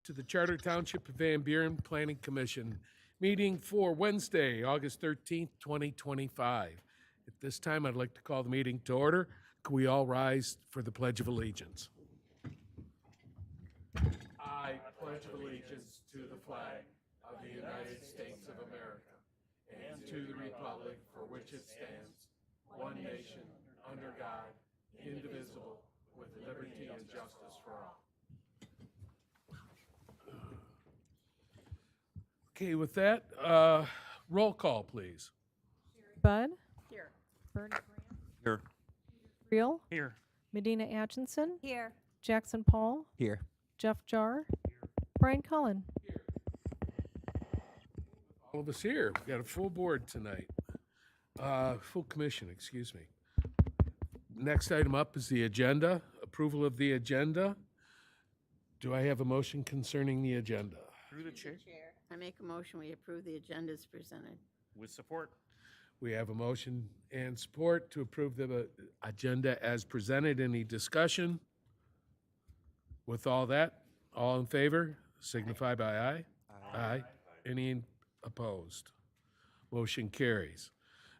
to the Charter Township of Van Buren Planning Commission meeting for Wednesday, August 13th, 2025. At this time, I'd like to call the meeting to order. Can we all rise for the Pledge of Allegiance? I pledge allegiance to the flag of the United States of America and to the republic for which it stands, one nation, under God, indivisible, with liberty and justice for all. Okay, with that, roll call, please. Bud. Here. Bernie Grant. Here. Reel. Here. Medina Atchison. Here. Jackson Paul. Here. Jeff Jar. Brian Cullen. All of us here. We've got a full board tonight. Full commission, excuse me. Next item up is the agenda, approval of the agenda. Do I have a motion concerning the agenda? Through the chair. I make a motion, we approve the agenda as presented. With support. We have a motion and support to approve the agenda as presented. Any discussion? With all that, all in favor, signify by aye. Aye. Any opposed? Motion carries.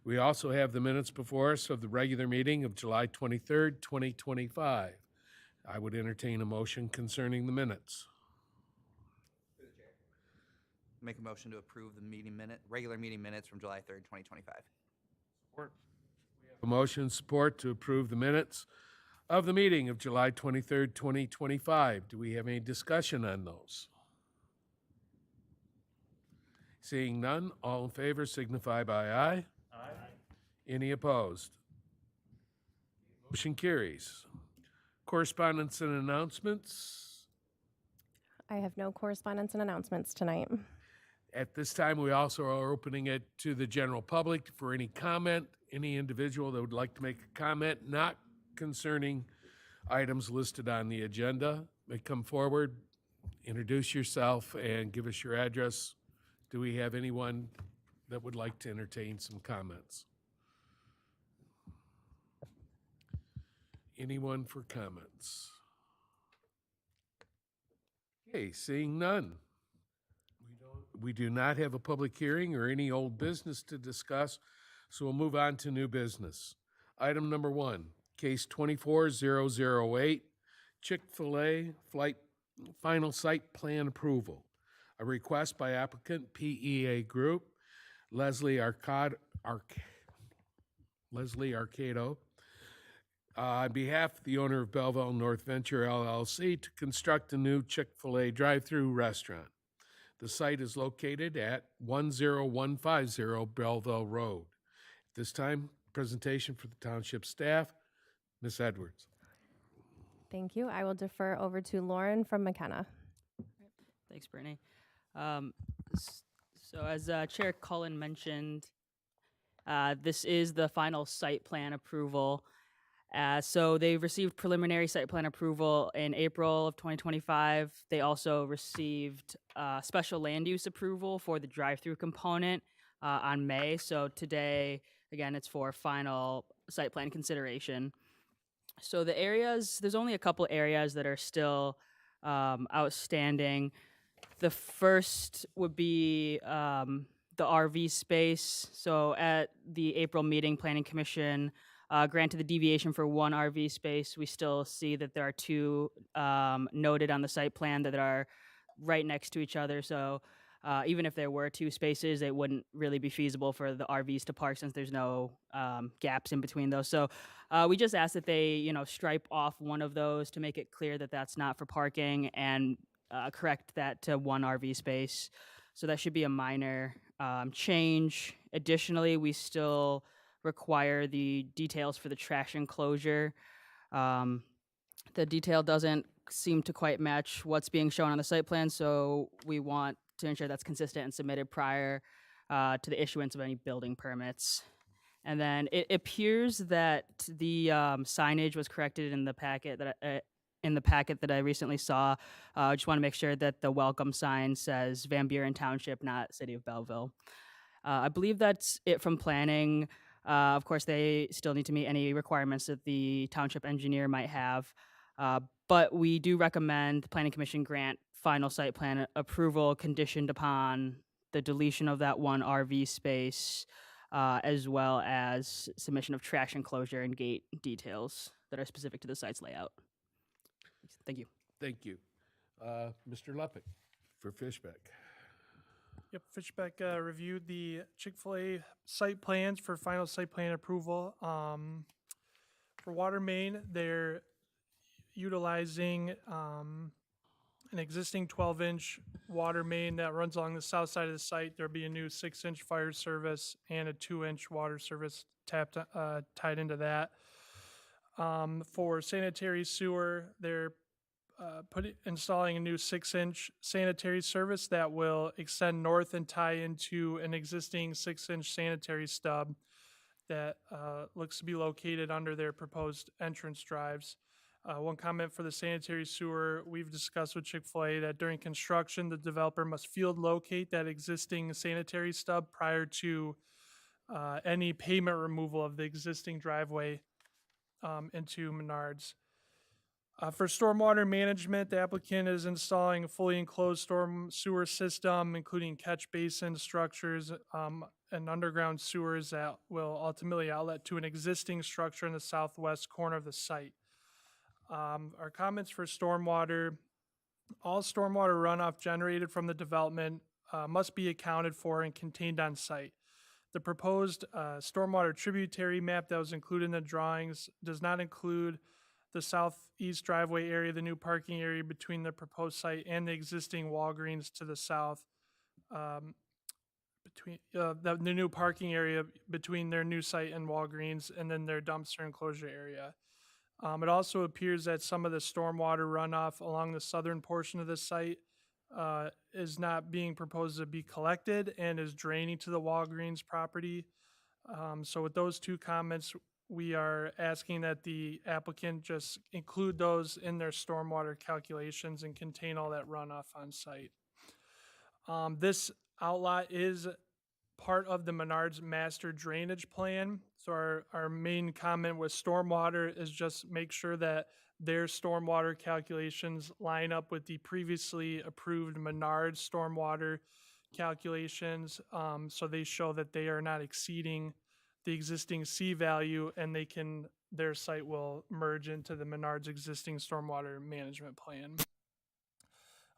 We also have the minutes before us of the regular meeting of July 23rd, 2025. I would entertain a motion concerning the minutes. Make a motion to approve the regular meeting minutes from July 3rd, 2025. Support. A motion and support to approve the minutes of the meeting of July 23rd, 2025. Do we have any discussion on those? Seeing none, all in favor signify by aye. Aye. Any opposed? Motion carries. Correspondence and announcements. I have no correspondence and announcements tonight. At this time, we also are opening it to the general public for any comment. Any individual that would like to make a comment not concerning items listed on the agenda may come forward, introduce yourself, and give us your address. Do we have anyone that would like to entertain some comments? Anyone for comments? Okay, seeing none. We do not have a public hearing or any old business to discuss, so we'll move on to new business. Item number 1, case 24008, Chick-fil-A final site plan approval. A request by applicant PEA Group, Leslie Arcado, on behalf of the owner of Belleville North Venture LLC to construct a new Chick-fil-A drive-through restaurant. The site is located at 10150 Belleville Road. At this time, presentation for the township staff. Ms. Edwards. Thank you. I will defer over to Lauren from McKenna. Thanks, Brittany. So as Chair Cullen mentioned, this is the final site plan approval. So they received preliminary site plan approval in April of 2025. They also received special land use approval for the drive-through component on May. So today, again, it's for final site plan consideration. So the areas, there's only a couple areas that are still outstanding. The first would be the RV space. So at the April meeting, Planning Commission granted the deviation for one RV space. We still see that there are two noted on the site plan that are right next to each other. So even if there were two spaces, it wouldn't really be feasible for the RVs to park since there's no gaps in between those. So we just asked that they, stripe off one of those to make it clear that that's not for parking and correct that to one RV space. So that should be a minor change. Additionally, we still require the details for the trash enclosure. The detail doesn't seem to quite match what's being shown on the site plan, so we want to ensure that's consistent and submitted prior to the issuance of any building permits. And then it appears that the signage was corrected in the packet that I recently saw. I just want to make sure that the welcome sign says Van Buren Township, not City of Belleville. I believe that's it from planning. Of course, they still need to meet any requirements that the township engineer might have. but we do recommend the Planning Commission grant final site plan approval conditioned upon the deletion of that one RV space, as well as submission of trash enclosure and gate details that are specific to the site's layout. Thank you. Thank you. Mr. Lepick for Fishbeck. Yep, Fishbeck reviewed the Chick-fil-A site plans for final site plan approval. For water main, they're utilizing an existing 12-inch water main that runs along the south side of the site. There'll be a new 6-inch fire service and a 2-inch water service tied into that. For sanitary sewer, they're installing a new 6-inch sanitary service that will extend north and tie into an existing 6-inch sanitary stub that looks to be located under their proposed entrance drives. One comment for the sanitary sewer, we've discussed with Chick-fil-A that during construction, the developer must field locate that existing sanitary stub prior to any pavement removal of the existing driveway into Menards. For stormwater management, the applicant is installing a fully enclosed storm sewer system, including catch basin structures and underground sewers that will ultimately outlet to an existing structure in the southwest corner of the site. Our comments for stormwater: all stormwater runoff generated from the development must be accounted for and contained on site. The proposed stormwater tributary map that was included in the drawings does not include the southeast driveway area, the new parking area between the proposed site and the existing Walgreens to the south. The new parking area between their new site and Walgreens, and then their dumpster enclosure area. It also appears that some of the stormwater runoff along the southern portion of the site is not being proposed to be collected and is draining to the Walgreens property. So with those two comments, we are asking that the applicant just include those in their stormwater calculations and contain all that runoff on site. This outlot is part of the Menards master drainage plan. So our main comment with stormwater is just make sure that their stormwater calculations line up with the previously approved Menards stormwater calculations. So they show that they are not exceeding the existing C value, and their site will merge into the Menards existing stormwater management plan.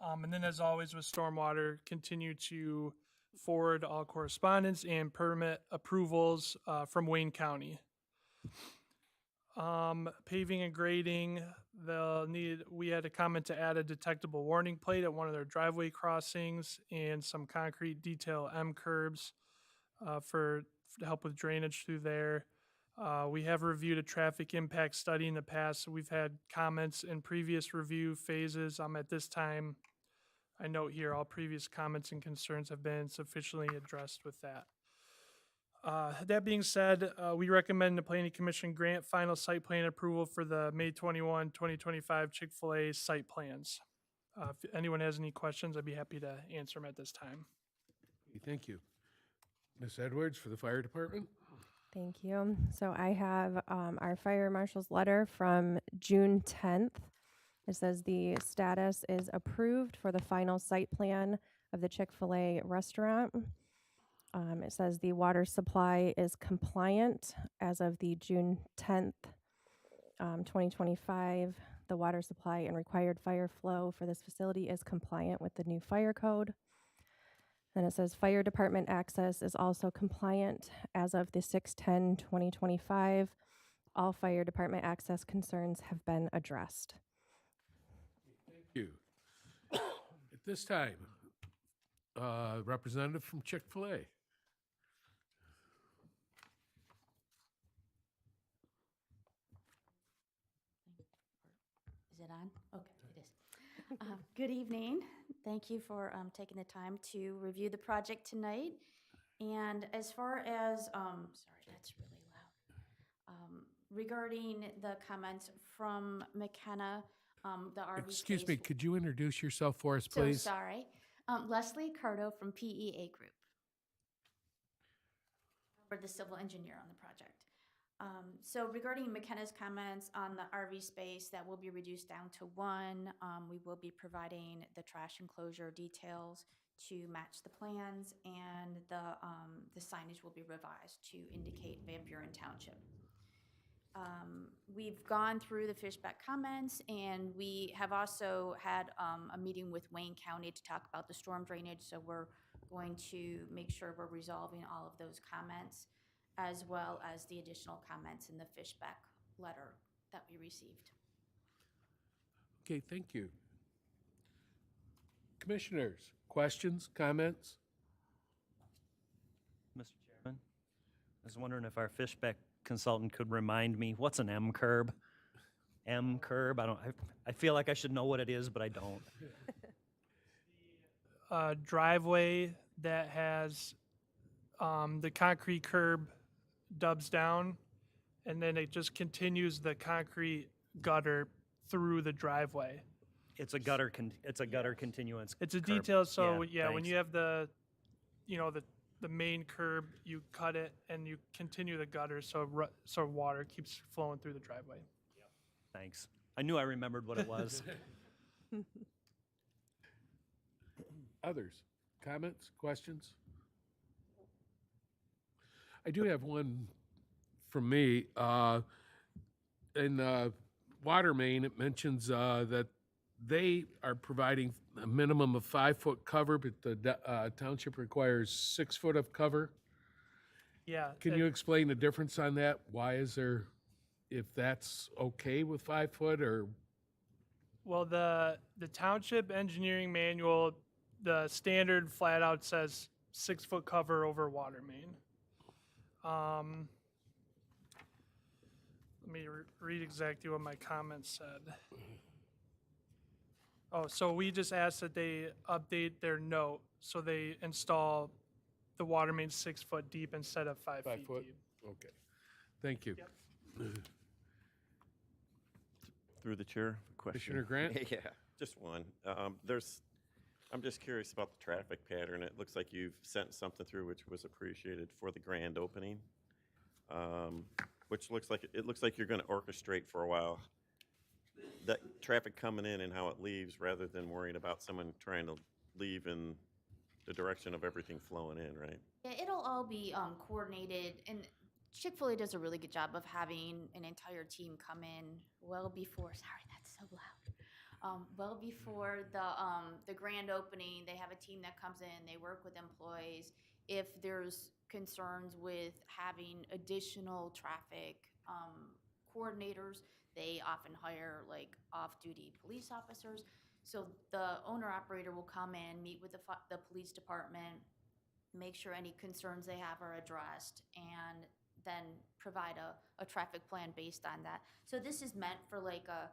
And then, as always with stormwater, continue to forward all correspondence and permit approvals from Wayne County. Paving and grading, we had a comment to add a detectable warning plate at one of their driveway crossings and some concrete detail M curbs to help with drainage through there. We have reviewed a traffic impact study in the past, so we've had comments in previous review phases. At this time, I note here all previous comments and concerns have been sufficiently addressed with that. That being said, we recommend the Planning Commission grant final site plan approval for the May 21, 2025 Chick-fil-A site plans. If anyone has any questions, I'd be happy to answer them at this time. Thank you. Ms. Edwards for the fire department. Thank you. So I have our fire marshal's letter from June 10th. It says the status is approved for the final site plan of the Chick-fil-A restaurant. It says the water supply is compliant as of the June 10th, 2025. The water supply and required fire flow for this facility is compliant with the new fire code. Then it says fire department access is also compliant as of the 6/10/2025. All fire department access concerns have been addressed. Thank you. At this time, representative from Chick-fil-A. Is it on? Okay, it is. Good evening. Thank you for taking the time to review the project tonight. And as far as, sorry, that's really loud. Regarding the comments from McKenna, the RV Excuse space- me, could you introduce yourself for us, So please? sorry. Leslie Cardo from PEA Group. We're the civil engineer on the project. So regarding McKenna's comments on the RV space, that will be reduced down to one. We will be providing the trash enclosure details to match the plans, and the signage will be revised to indicate Van Buren Township. We've gone through the Fishback comments, and we have also had a meeting with Wayne County to talk about the storm drainage, so we're going to make sure we're resolving all of those comments, as well as the additional comments in the Fishback letter that we received. Okay, thank you. Commissioners, questions, comments? Mr. Chairman, I was wondering if our Fishback consultant could remind me, what's an M-curb? M-curb, I feel like I should know what it is, but I don't. Driveway that has the concrete curb dubs down, and then it just continues the concrete gutter through the driveway. It's a gutter continuance. It's a curb. detail, so yeah, when thanks. you have the main curb, you cut it and you continue the gutter, so water keeps flowing through the driveway. Thanks. I knew I remembered what it was. Others, comments, questions? I do have one from me. In water main, it mentions that they are providing a minimum of 5-foot cover, but the township requires 6 foot of cover. Yeah. Can you explain the difference on that? Why is there, if that's okay with 5 foot, or? Well, the township engineering manual, the standard flat out says 6 foot cover over water main. Let me read exactly what my comments said. Oh, so we just asked that they update their note, so they install the water main 6 foot deep instead of 5 5 feet foot? deep. Okay, thank you. Through the chair, question. Commissioner Grant? Yeah, just one. I'm just curious about the traffic pattern. It looks like you've sent something through which was appreciated for the grand opening, which looks like you're going to orchestrate for a while that traffic coming in and how it leaves, rather than worrying about someone trying to leave in the direction of everything flowing in, right? Yeah, it'll all be coordinated, and Chick-fil-A does a really good job of having an entire team come in well before, sorry, that's so loud. Well before the grand opening. They have a team that comes in, they work with employees. If there's concerns with having additional traffic coordinators, they often hire like off-duty police officers. So the owner-operator will come in, meet with the police department, make sure any concerns they have are addressed, and then provide a traffic plan based on that. So this is meant for like I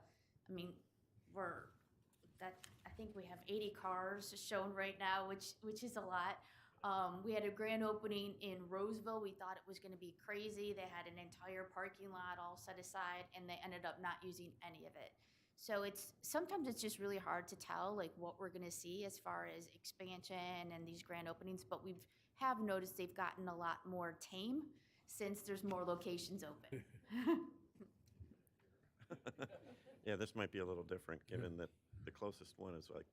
think we have 80 cars shown right now, which is a lot. We had a grand opening in Roseville. We thought it was going to be crazy. They had an entire parking lot all set aside, and they ended up not using any of it. So sometimes it's just really hard to tell like what we're going to see as far as expansion and these grand openings, but we have noticed they've gotten a lot more tame since there's more locations open. Yeah, this might be a little different, given that the closest one is like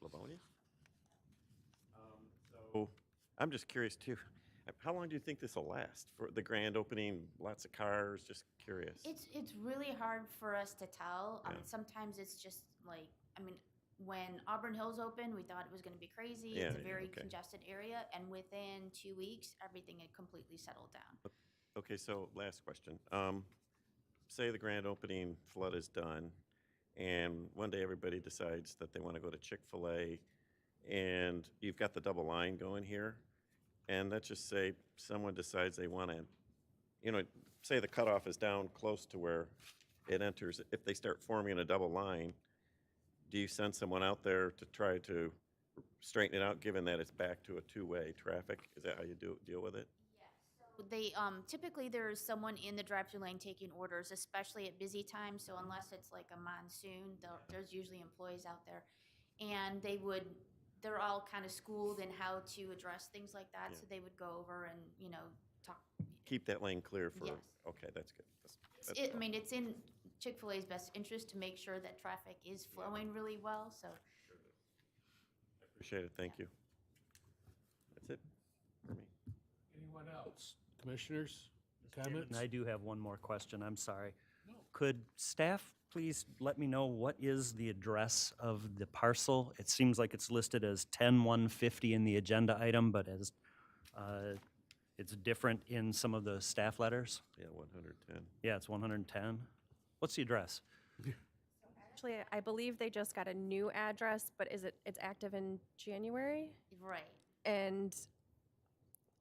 Livonia. So I'm just curious too, how long do you think this will last? For the grand opening, lots of cars, just curious. It's really hard for us to tell. Yeah. Sometimes it's just like, when Auburn Hills opened, we thought it was going to be crazy. Yeah, It's a yeah, very okay. congested area, and within 2 weeks, everything had completely settled down. Okay, so last question. Say the grand opening flood is done, and one day everybody decides that they want to go to Chick-fil-A, and you've got the double line going here, and let's just say someone decides they want to, say the cutoff is down close to where it enters. If they start forming a double line, do you send someone out there to try to straighten it out, given that it's back to a two-way traffic? Is that how you deal with it? They typically there's someone in the drive-through lane taking orders, especially at busy times. So unless it's like a monsoon, there's usually employees out there, and they're all kind of schooled in how to address things like that. Yeah. So they would go over and talk, keep that lane clear for, Yes. okay, that's good. That's I mean, it's in Chick-fil-A's best interest to make sure that traffic is flowing really well, so. Appreciate it, thank you. That's it for me. Anyone else? Commissioners, Chairman, comments? I do have one more question, I'm sorry. Could staff please let me know what is the address of the parcel? It seems like it's listed as 10150 in the agenda item, but as, it's different in some of the staff letters. Yeah, 110. Yeah, it's 110. What's the address? Actually, I believe they just got a new address, but it's active in January? Right. And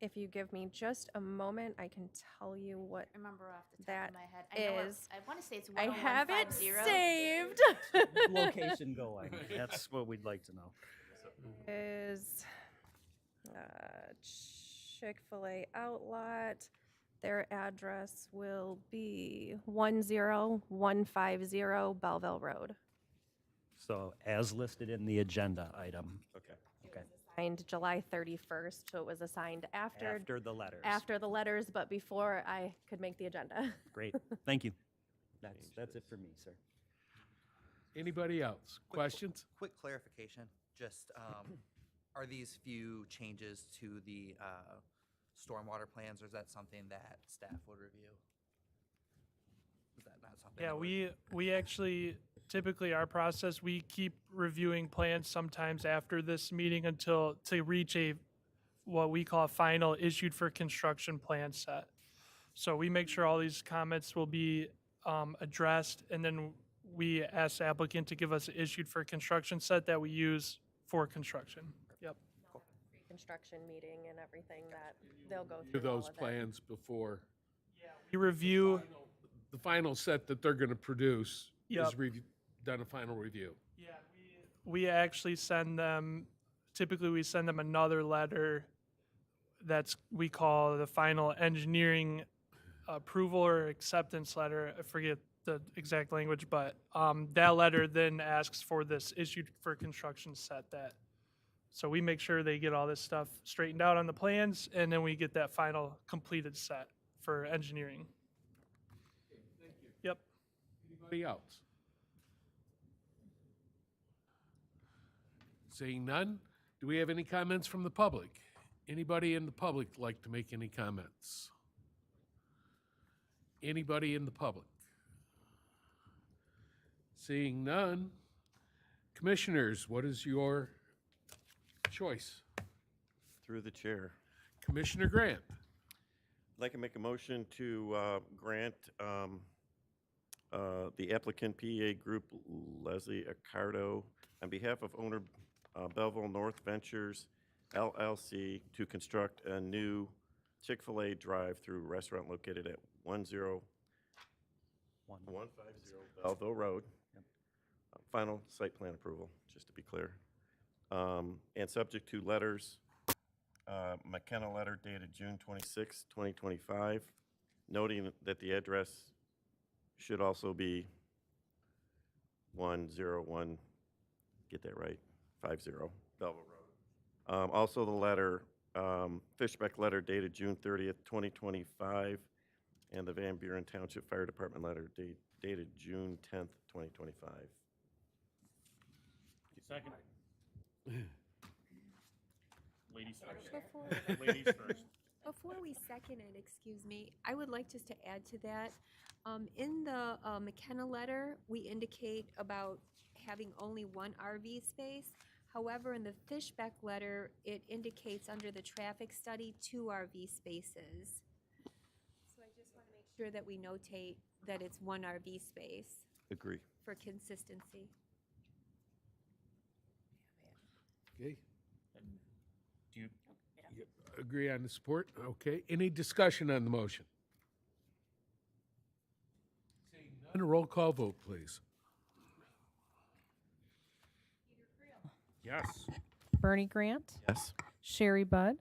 if you give me just a moment, I can tell you what Remember off the top that of my head. I know is. I want to say it's I have it 10150. saved. Location going. That's what we'd like to know. Is Chick-fil-A Outlot. Their address will be 10150 Belleville Road. So as listed in the agenda item. Okay. Okay. Signed July 31st, so it was assigned after the letters. after the letters, but before I could make the agenda. Great, thank you. That's it for me, sir. Anybody else? Questions? Quick clarification, just, are these few changes to the stormwater plans, or is that something that staff would review? Is that not something? Yeah, that would- we actually, typically our process, we keep reviewing plans sometimes after this meeting until, to reach what we call a final issued for construction plan set. So we make sure all these comments will be addressed, and then we ask the applicant to give us an issued for construction set that we use for construction. Yep. Construction meeting and everything that they'll go Do through all those of it. plans before We review, the final set that they're going to produce Yep. is done a final review. yeah, we actually send them, typically we send them another letter we call the final engineering approval or acceptance letter. I forget the exact language, but that letter then asks for this issued for construction set that. So we make sure they get all this stuff straightened out on the plans, and then we get that final completed set for engineering. Yep. Anybody else? Seeing none, do we have any comments from the public? Anybody in the public like to make any comments? Anybody in the public? Seeing none, commissioners, what is your choice? Through the chair. Commissioner Grant. I'd like to make a motion to grant the applicant PEA Group Leslie Accardo on behalf of owner Belleville North Ventures LLC to construct a new Chick-fil-A drive-through restaurant located at 10150 Belleville Road. Final site plan approval, just to be clear. And subject to letters, McKenna letter dated June 26, 2025, noting that the address should also be 101, get that right, 50 Belleville Road. Also the letter, Fishbeck letter dated June 30th, 2025, and the Van Buren Township Fire Department letter dated June 10th, 2025. Second. Ladies Before, first. Ladies first. before we second it, excuse me, I would like just to add to that. In the McKenna letter, we indicate about having only one RV space. However, in the Fishbeck letter, it indicates under the traffic study, 2 RV spaces. So I just want to make sure that we notate that it's 1 RV space Agree. for consistency. Okay, Do you, agree on the support? Okay, any discussion on the motion? Seeing none, a roll call vote, please. Yes. Bernie Grant, Yes. Sherry Budd,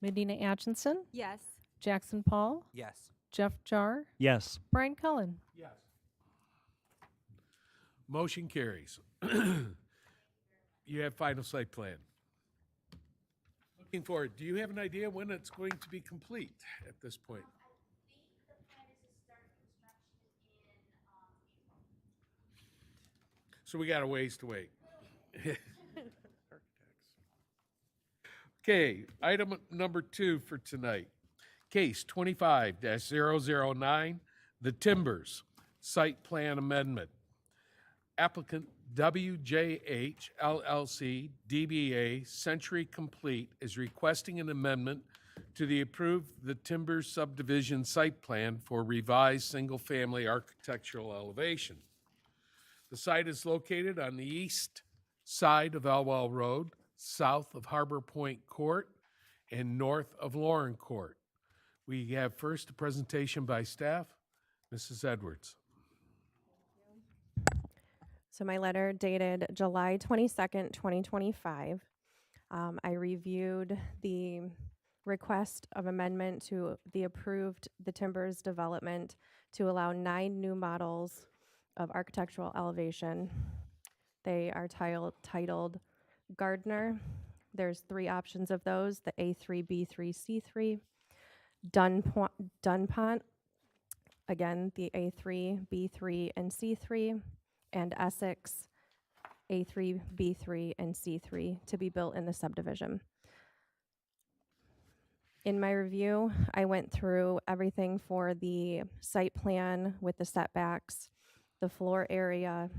Medina Atchison, Yes. Jackson Paul, Yes. Jeff Jar, Yes. Brian Cullen. Yes. Motion carries. You have final site plan. looking forward. Do you have an idea when it's going to be complete at this point? So we got a ways to wait. Okay, item number 2 for tonight. Case 25-009, The Timbers Site Plan Amendment. Applicant WJH LLC DBA Century Complete is requesting an amendment to the approved The Timbers subdivision site plan for revised single-family architectural elevation. The site is located on the east side of Elwell Road, south of Harbor Point Court, and north of Lauren Court. We have first a presentation by staff. Mrs. Edwards. So my letter dated July 22nd, 2025. I reviewed the request of amendment to the approved The Timbers development to allow 9 new models of architectural elevation. They are titled Gardner. There's 3 options of those, the A3, B3, C3. Dunpont, again, the A3, B3, and C3. And Essex, A3, B3, and C3 to be built in the subdivision. In my review, I went through everything for the site plan with the setbacks, the floor area,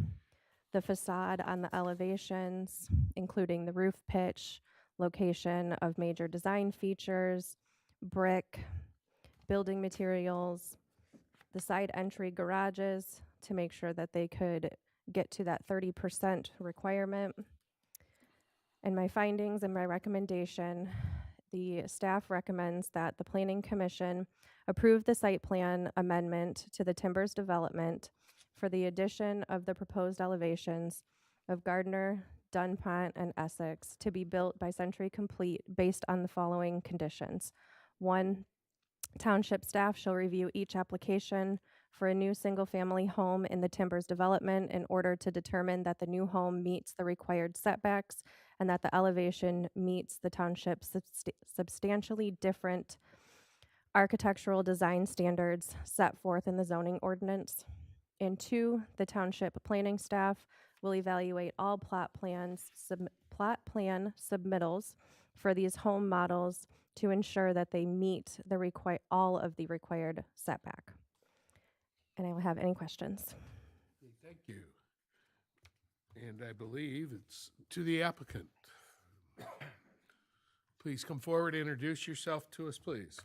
the facade on the elevations, including the roof pitch, location of major design features, brick, building materials, the side entry garages to make sure that they could get to that 30% requirement. And my findings and my recommendation, the staff recommends that the Planning Commission approve the site plan amendment to the Timbers development for the addition of the proposed elevations of Gardner, Dunpont, and Essex to be built by Century Complete based on the following conditions. 1, township staff shall review each application for a new single-family home in the Timbers development in order to determine that the new home meets the required setbacks and that the elevation meets the township's substantially different architectural design standards set forth in the zoning ordinance. And 2, the township planning staff will evaluate all plot plan submittals for these home models to ensure that they meet the all of the required setback. And I will have any questions. Thank you. And I believe it's to the applicant. Please come forward, introduce yourself to us, please.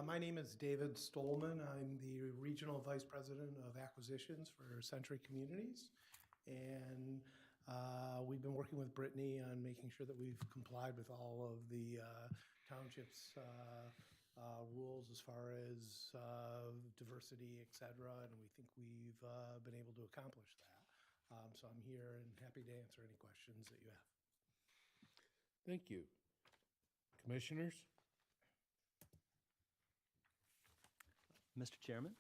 My name is David Stolman. I'm the Regional Vice President of Acquisitions for Century Communities. And we've been working with Brittany on making sure that we've complied with all of the township's rules as far as diversity, et cetera, and we think we've been able to accomplish that. So I'm here and happy to answer any questions that you have. Thank you. Commissioners? Mr. Chairman,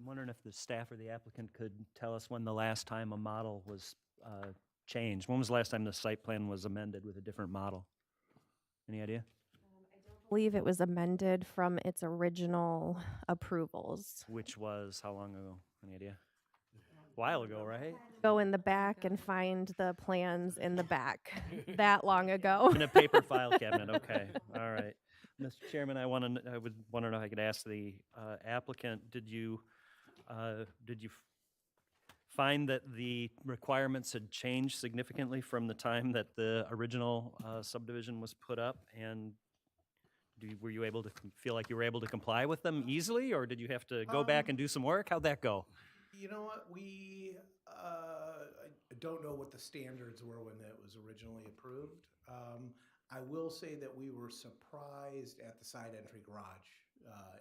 I'm wondering if the staff or the applicant could tell us when the last time a model was changed. When was the last time the site plan was amended with a different model? Any idea? I believe it was amended from its original approvals. Which was how long ago? Any idea? A while ago, right? Go in the back and find the plans in the back that long ago. In a paper file cabinet, okay, all right. Mr. Chairman, I would want to know if I could ask the applicant, did you find that the requirements had changed significantly from the time that the original subdivision was put up? And were you able to feel like you were able to comply with them easily, or did you have to go back and do some work? How'd that go? You know what, I don't know what the standards were when that was originally approved. I will say that we were surprised at the side entry garage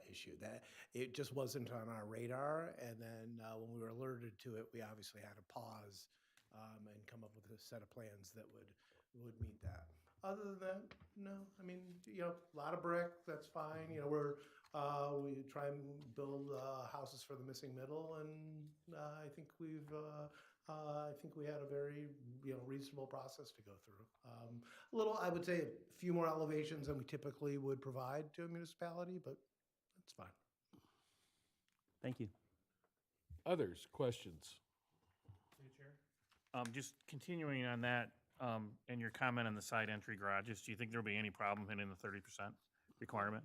issue. That it just wasn't on our radar, and then when we were alerted to it, we obviously had to pause and come up with a set of plans that would meet that. Other than that, no. I mean, a lot of brick, that's fine. We're We try and build houses for the missing middle, and I think we had a very reasonable process to go through. I would say, a few more elevations than we typically would provide to a municipality, but it's fine. Thank you. Others, questions? Just continuing on that, and your comment on the side entry garages, do you think there'll be any problem hitting the 30% requirement?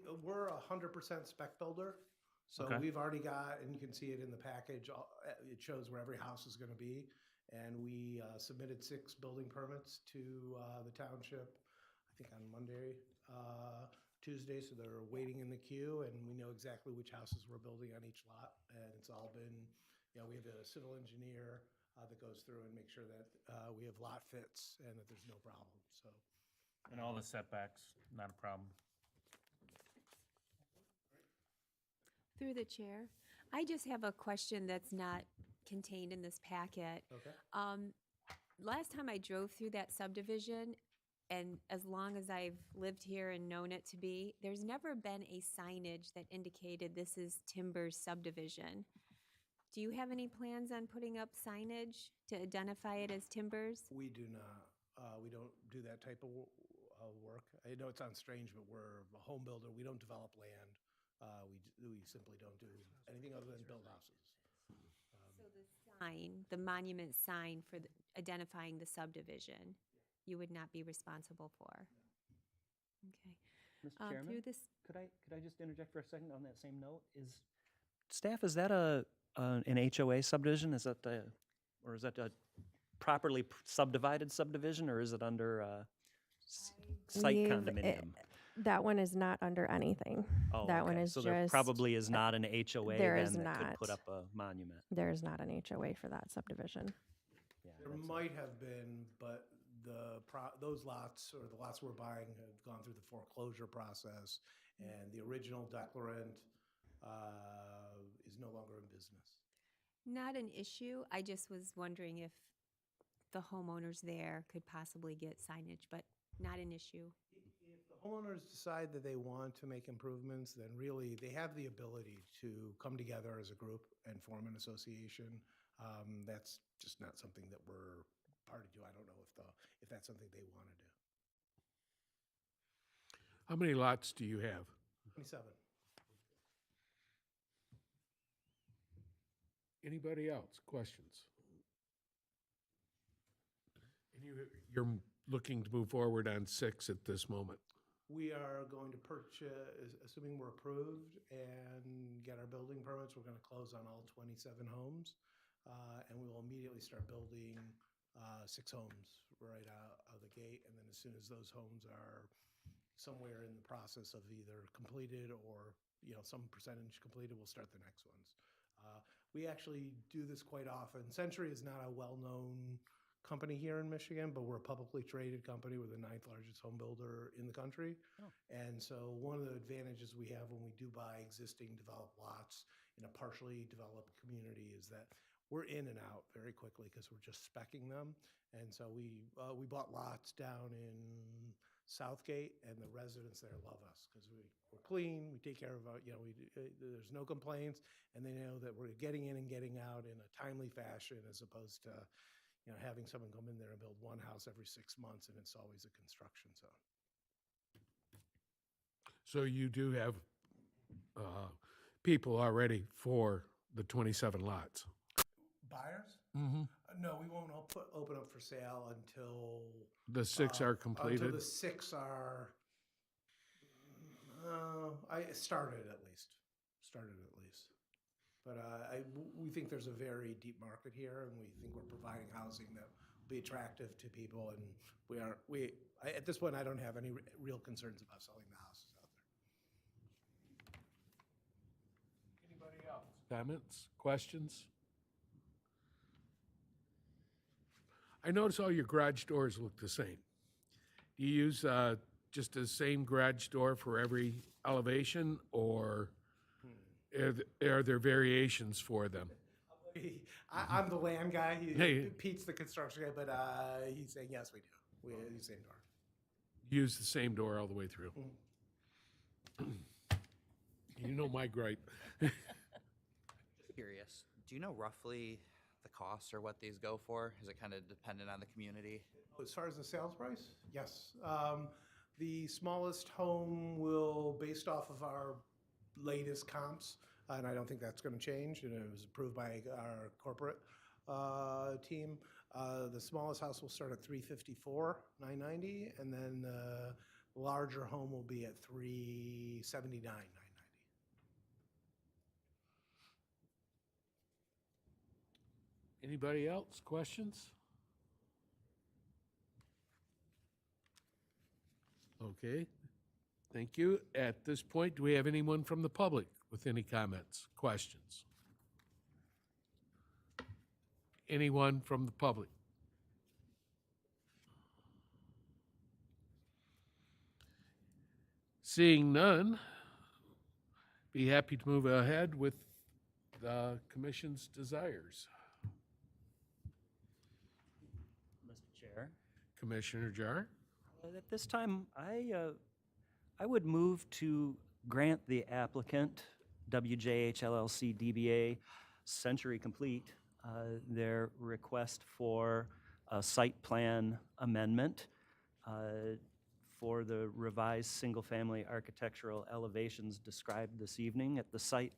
No, we're a 100% spec builder, so Okay. we've already got, and you can see it in the package, it shows where every house is gonna be. And we submitted 6 building permits to the township, I think on Monday, Tuesday, so they're waiting in the queue, and we know exactly which houses we're building on each lot. And it's all been, we have a civil engineer that goes through and makes sure that we have lot fits and that there's no problem, so. And all the setbacks, not a problem? Through the chair, I just have a question that's not contained in this packet. Okay. Last time I drove through that subdivision, and as long as I've lived here and known it to be, there's never been a signage that indicated this is Timbers subdivision. Do you have any plans on putting up signage to identify it as Timbers? We do not. We don't do that type of work. I know it sounds strange, but we're a home builder. We don't develop land. We simply don't do anything other than build houses. So the sign, the monument sign for identifying the subdivision, you would not be responsible for? Okay. Mr. Chairman, Through this, could I just interject for a second on that same note? Staff, is that an HOA subdivision? Is that or is that a properly subdivided subdivision, or is it under site We've- condominium? That one is not under anything. Oh, that one okay. is So there just- probably is not an HOA there then is that could not. put up a monument. There is not an HOA for that subdivision. Yeah, There that's- might have been, but those lots, or the lots we're buying, have gone through the foreclosure process, and the original declarant is no longer in business. not an issue. I just was wondering if the homeowners there could possibly get signage, but not an issue. If the homeowners decide that they want to make improvements, then really they have the ability to come together as a group and form an association. That's just not something that we're party to. I don't know if that's something they want to do. How many lots do you have? 27. Anybody else? Questions? And you're looking to move forward on 6 at this moment. We are going to purchase, assuming we're approved and get our building permits, we're going to close on all 27 homes. And we will immediately start building 6 homes right out of the gate. And then as soon as those homes are somewhere in the process of either completed or some percentage completed, we'll start the next ones. We actually do this quite often. Century is not a well-known company here in Michigan, but we're a publicly traded company. We're the 9th largest home builder in the country. Oh. And so one of the advantages we have when we do buy existing developed lots in a partially developed community is that we're in and out very quickly because we're just speccing them. And so we bought lots down in Southgate, and the residents there love us because we're clean, we take care of our, there's no complaints, and they know that we're getting in and getting out in a timely fashion as opposed to, having someone come in there and build one house every 6 months, and it's always a construction zone. So you do have people already for the 27 lots? Buyers? Mm-hmm. No, we won't open up for sale until The 6 are completed? Until the 6 are, I started at least. But we think there's a very deep market here, and we think we're providing housing that will be attractive to people. And at this point, I don't have any real concerns about selling the houses out there. Anybody else? Comments, questions? I notice all your garage doors look the same. Do you use just the same garage door for every elevation, or are there variations for them? I'm the land guy. Hey. Pete's the construction guy, but he's saying, yes, we do. We use the same door. Use the same door all the way through? You know my gripe. Curious, do you know roughly the cost or what these go for? Is it kind of dependent on the community? As far as the sales price, yes. The smallest home will, based off of our latest comps, and I don't think that's going to change, and it was approved by our corporate team. The smallest house will start at $354,990, and then the larger home will be at $379,990. Anybody else? Questions? Okay, thank you. At this point, do we have anyone from the public with any comments, questions? Anyone from the public? Seeing none, be happy to move ahead with the commission's desires. Mr. Chair. Commissioner Jar? At this time, I would move to grant the applicant, WJH LLC DBA Century Complete, their request for a site plan amendment for the revised single-family architectural elevations described this evening at the site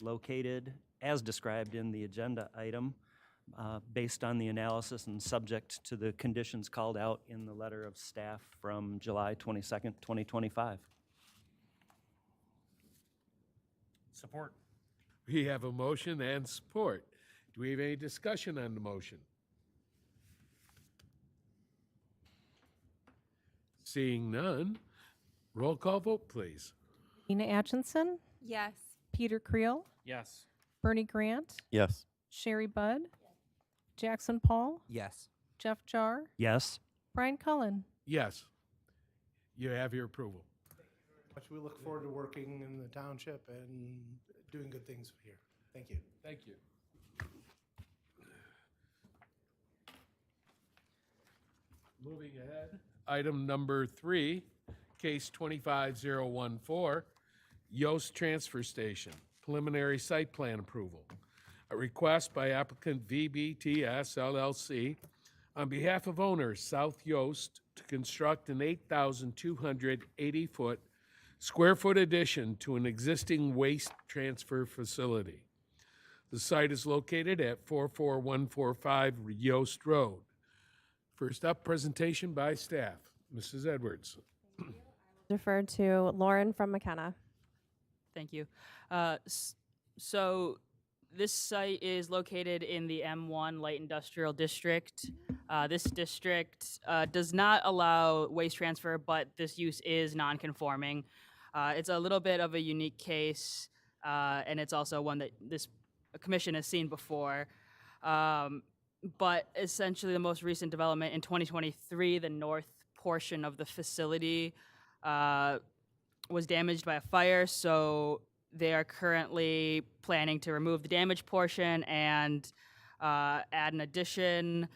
located as described in the agenda item, based on the analysis and subject to the conditions called out in the letter of staff from July 22nd, 2025. Support. We have a motion and support. Do we have any discussion on the motion? Seeing none, roll call vote, please. Medina Atchison, Yes. Peter Creel, Yes. Bernie Grant, Yes. Sherry Budd, Jackson Paul, Yes. Jeff Jar, Yes? Brian Cullen. Yes. You have your approval. Much. We look forward to working in the township and doing good things here. Thank you. Thank you. Moving ahead, item number 3, case 25014, Yost Transfer Station, preliminary site plan approval. A request by applicant VBTS LLC on behalf of owner South Yost to construct an 8,280 square foot addition to an existing waste transfer facility. The site is located at 44145 Yost Road. First up, presentation by staff. Mrs. Edwards. Defer to Lauren from McKenna. Thank you. So this site is located in the M1 Light Industrial District. This district does not allow waste transfer, but this use is non-conforming. It's a little bit of a unique case, and it's also one that this commission has seen before. But essentially, the most recent development in 2023, the north portion of the facility was damaged by a fire, so they are currently planning to remove the damaged portion and add an addition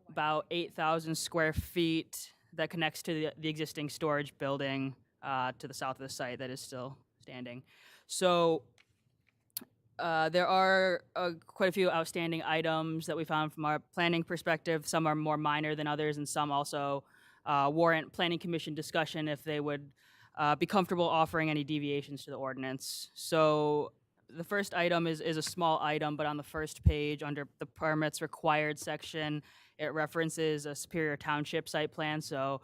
about 8,000 square feet that connects to the existing storage building to the south of the site that is still standing. So there are quite a few outstanding items that we found from our planning perspective. Some are more minor than others, and some also warrant planning commission discussion if they would be comfortable offering any deviations to the ordinance. So the first item is a small item, but on the first page under the permits required section, it references a Superior Township site plan. So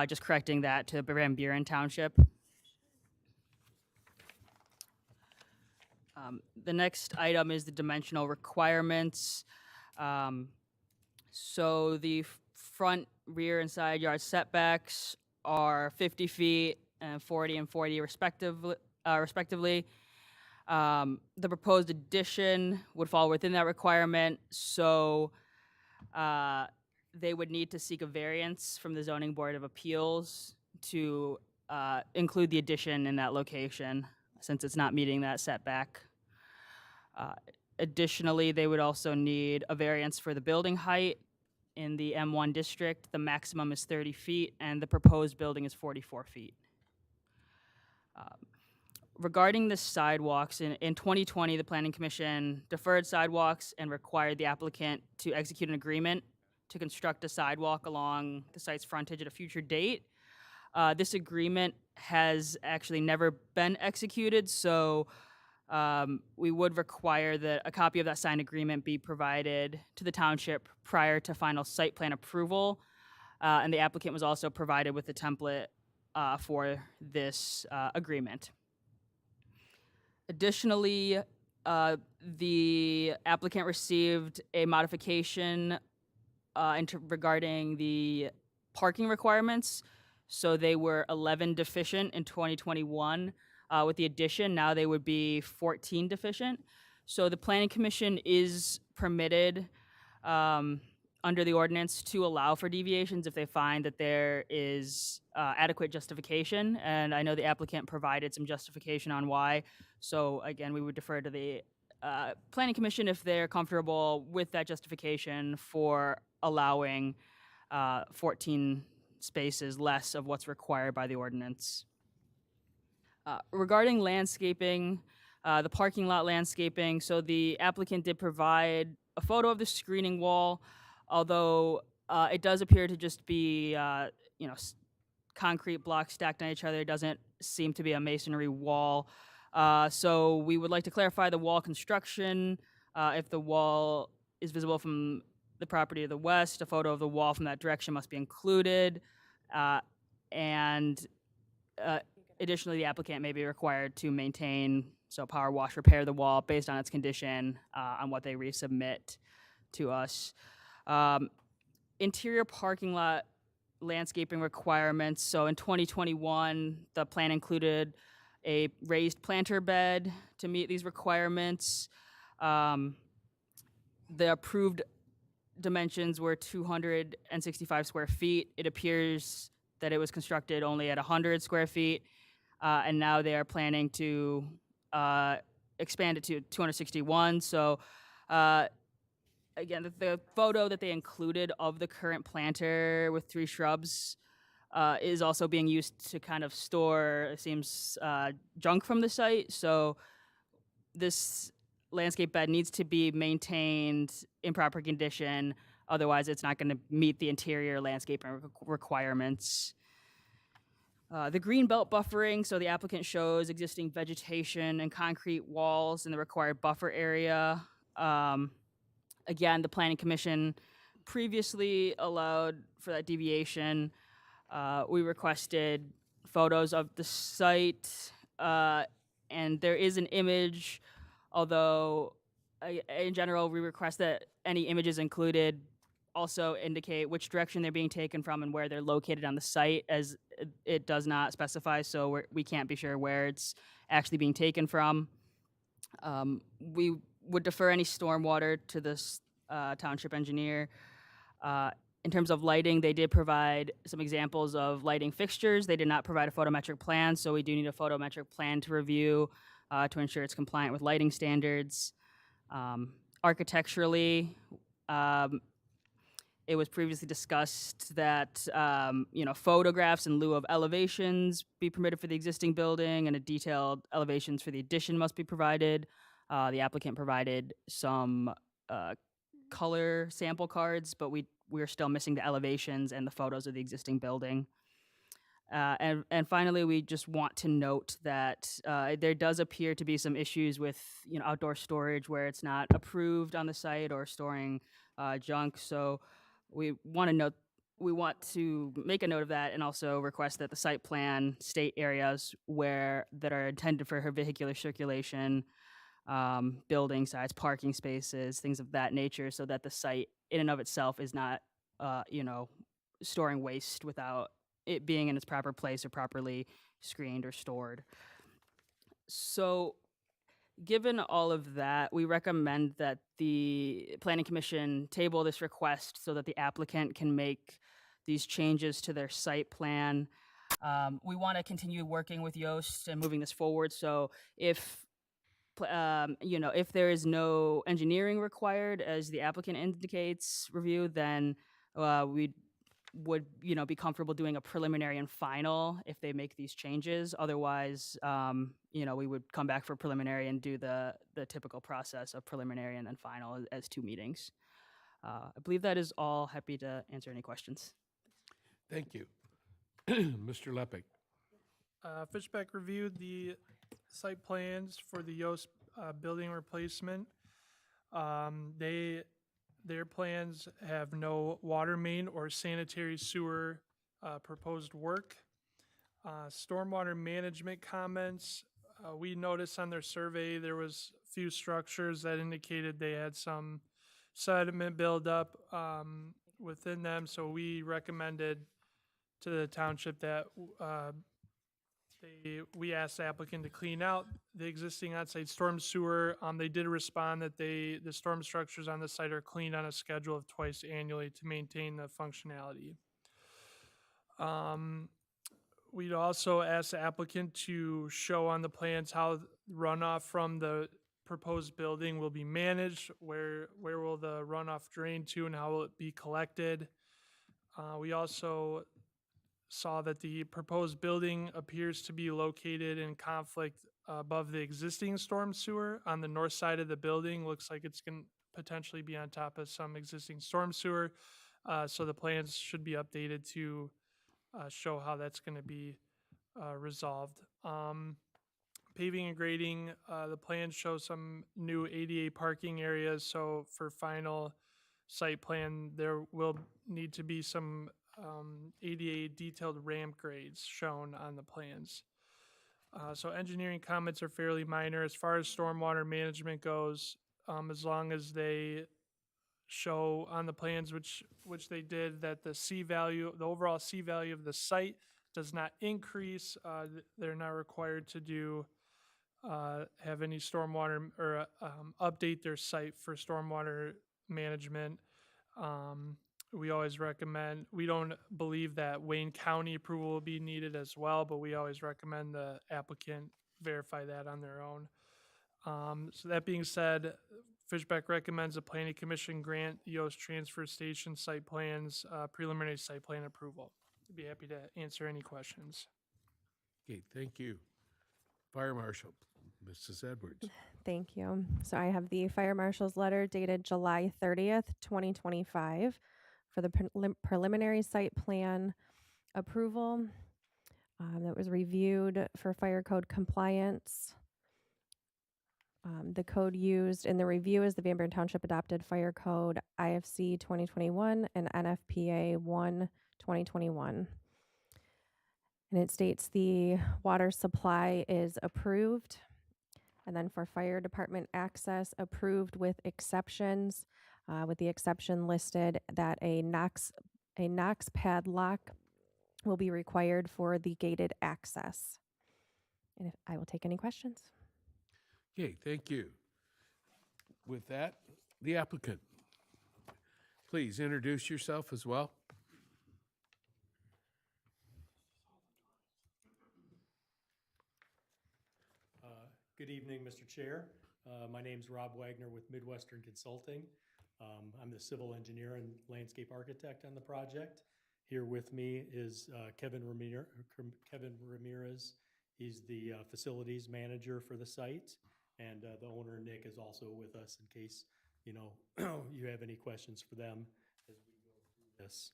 just correcting that to Van Buren Township. The next item is the dimensional requirements. So the front, rear, and side yard setbacks are 50 feet and 40 and 40 respectively. The proposed addition would fall within that requirement, so they would need to seek a variance from the Zoning Board of Appeals to include the addition in that location, since it's not meeting that setback. Additionally, they would also need a variance for the building height. In the M1 district, the maximum is 30 feet, and the proposed building is 44 feet. regarding the sidewalks, in 2020, the Planning Commission deferred sidewalks and required the applicant to execute an agreement to construct a sidewalk along the site's frontage at a future date. This agreement has actually never been executed, so we would require that a copy of that signed agreement be provided to the township prior to final site plan approval. And the applicant was also provided with a template for this agreement. Additionally, the applicant received a modification regarding the parking requirements. So they were 11 deficient in 2021. With the addition, now they would be 14 deficient. So the Planning Commission is permitted under the ordinance to allow for deviations if they find that there is adequate justification. And I know the applicant provided some justification on why. So again, we would defer to the Planning Commission if they're comfortable with that justification for allowing 14 spaces less of what's required by the ordinance. Regarding landscaping, the parking lot landscaping, so the applicant did provide a photo of the screening wall, although it does appear to just be concrete blocks stacked on each other. It doesn't seem to be a masonry wall. So we would like to clarify the wall construction. If the wall is visible from the property to the west, a photo of the wall from that direction must be included. Additionally, the applicant may be required to maintain, so power wash, repair the wall based on its condition on what they resubmit to us. Interior parking lot landscaping requirements. So in 2021, the plan included a raised planter bed to meet these requirements. The approved dimensions were 265 square feet. It appears that it was constructed only at 100 square feet, and now they are planning to expand it to 261. So again, the photo that they included of the current planter with 3 shrubs is also being used to kind of store, it seems, junk from the site. So this landscape bed needs to be maintained in proper condition. Otherwise, it's not going to meet the interior landscaping requirements. The green belt buffering, so the applicant shows existing vegetation and concrete walls in the required buffer area. Again, the Planning Commission previously allowed for that deviation. We requested photos of the site, and there is an image, although in general, we request that any images included also indicate which direction they're being taken from and where they're located on the site, as it does not specify, so we can't be sure where it's actually being taken from. We would defer any stormwater to this township engineer. In terms of lighting, they did provide some examples of lighting fixtures. They did not provide a photometric plan, so we do need a photometric plan to review to ensure it's compliant with lighting standards. Architecturally, it was previously discussed that photographs in lieu of elevations be permitted for the existing building, and a detailed elevations for the addition must be provided. The applicant provided some color sample cards, but we're still missing the elevations and the photos of the existing building. And finally, we just want to note that there does appear to be some issues with outdoor storage where it's not approved on the site, or storing junk. So we want to make a note of that, and also request that the site plan state areas that are intended for her vehicular circulation, building size, parking spaces, things of that nature, so that the site in and of itself is not storing waste without it being in its proper place or properly screened or stored. So given all of that, we recommend that the Planning Commission table this request so that the applicant can make these changes to their site plan. We want to continue working with Yoast and moving this forward. So if there is no engineering required, as the applicant indicates, review, then we'd would, be comfortable doing a preliminary and final if they make these changes. Otherwise, we would come back for preliminary and do the typical process of preliminary and then final as 2 meetings. I believe that is all. Happy to answer any questions. Thank you. Mr. Lepick. Fishback reviewed the site plans for the Yost building replacement. Their plans have no water main or sanitary sewer proposed work. Stormwater management comments, we noticed on their survey there was a few structures that indicated they had some sediment buildup within them, so we recommended to the township that we asked the applicant to clean out the existing on-site storm sewer. They did respond that the storm structures on the site are cleaned on a schedule of twice annually to maintain the functionality. We'd also asked the applicant to show on the plans how runoff from the proposed building will be managed, where will the runoff drain to, and how will it be collected. We also saw that the proposed building appears to be located in conflict above the existing storm sewer on the north side of the building. Looks like it's going to potentially be on top of some existing storm sewer. So the plans should be updated to show how that's going to be resolved. Paving and grading, the plans show some new ADA parking areas. So for final site plan, there will need to be some ADA detailed ramp grades shown on the plans. So engineering comments are fairly minor. As far as stormwater management goes, as long as they show on the plans, which they did, that the overall C value of the site does not increase, they're not required to do have any stormwater or update their site for stormwater management. We always recommend, we don't believe that Wayne County approval will be needed as well, but we always recommend the applicant verify that on their own. So that being said, Fishback recommends the Planning Commission grant Yost Transfer Station site plans, preliminary site plan approval. I'd be happy to answer any questions. Okay, thank you. Fire Marshal, Mrs. Edwards. Thank you. So I have the fire marshal's letter dated July 30th, 2025 for the preliminary site plan approval that was reviewed for fire code compliance. The code used in the review is the Van Buren Township Adopted Fire Code IFC 2021 and NFPA 1 2021. And it states the water supply is approved. And then for fire department access, approved with exceptions, with the exception listed that a Knox padlock will be required for the gated access. And I will take any questions. Okay, thank you. With that, the applicant, please introduce yourself as well. Good evening, Mr. Chair. My name's Rob Wagner with Midwestern Consulting. I'm the civil engineer and landscape architect on the project. Here with me is Kevin Ramirez. He's the facilities manager for the site, and the owner, Nick, is also with us in case you have any questions for them as we go through this.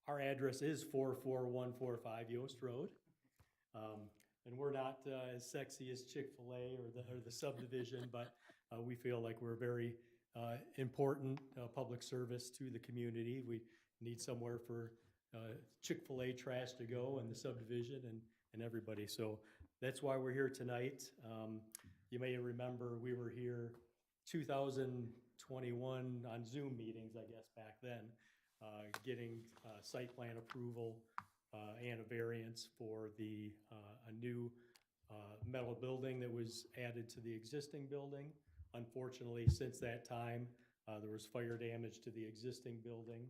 Our address is 44145 Yost Road. And we're not as sexy as Chick-fil-A or the subdivision, but we feel like we're very important public service to the community. We need somewhere for Chick-fil-A trash to go and the subdivision and everybody. So that's why we're here tonight. You may remember we were here 2021 on Zoom meetings, I guess, back then, getting site plan approval and a variance for a new metal building that was added to the existing building. Unfortunately, since that time, there was fire damage to the existing building.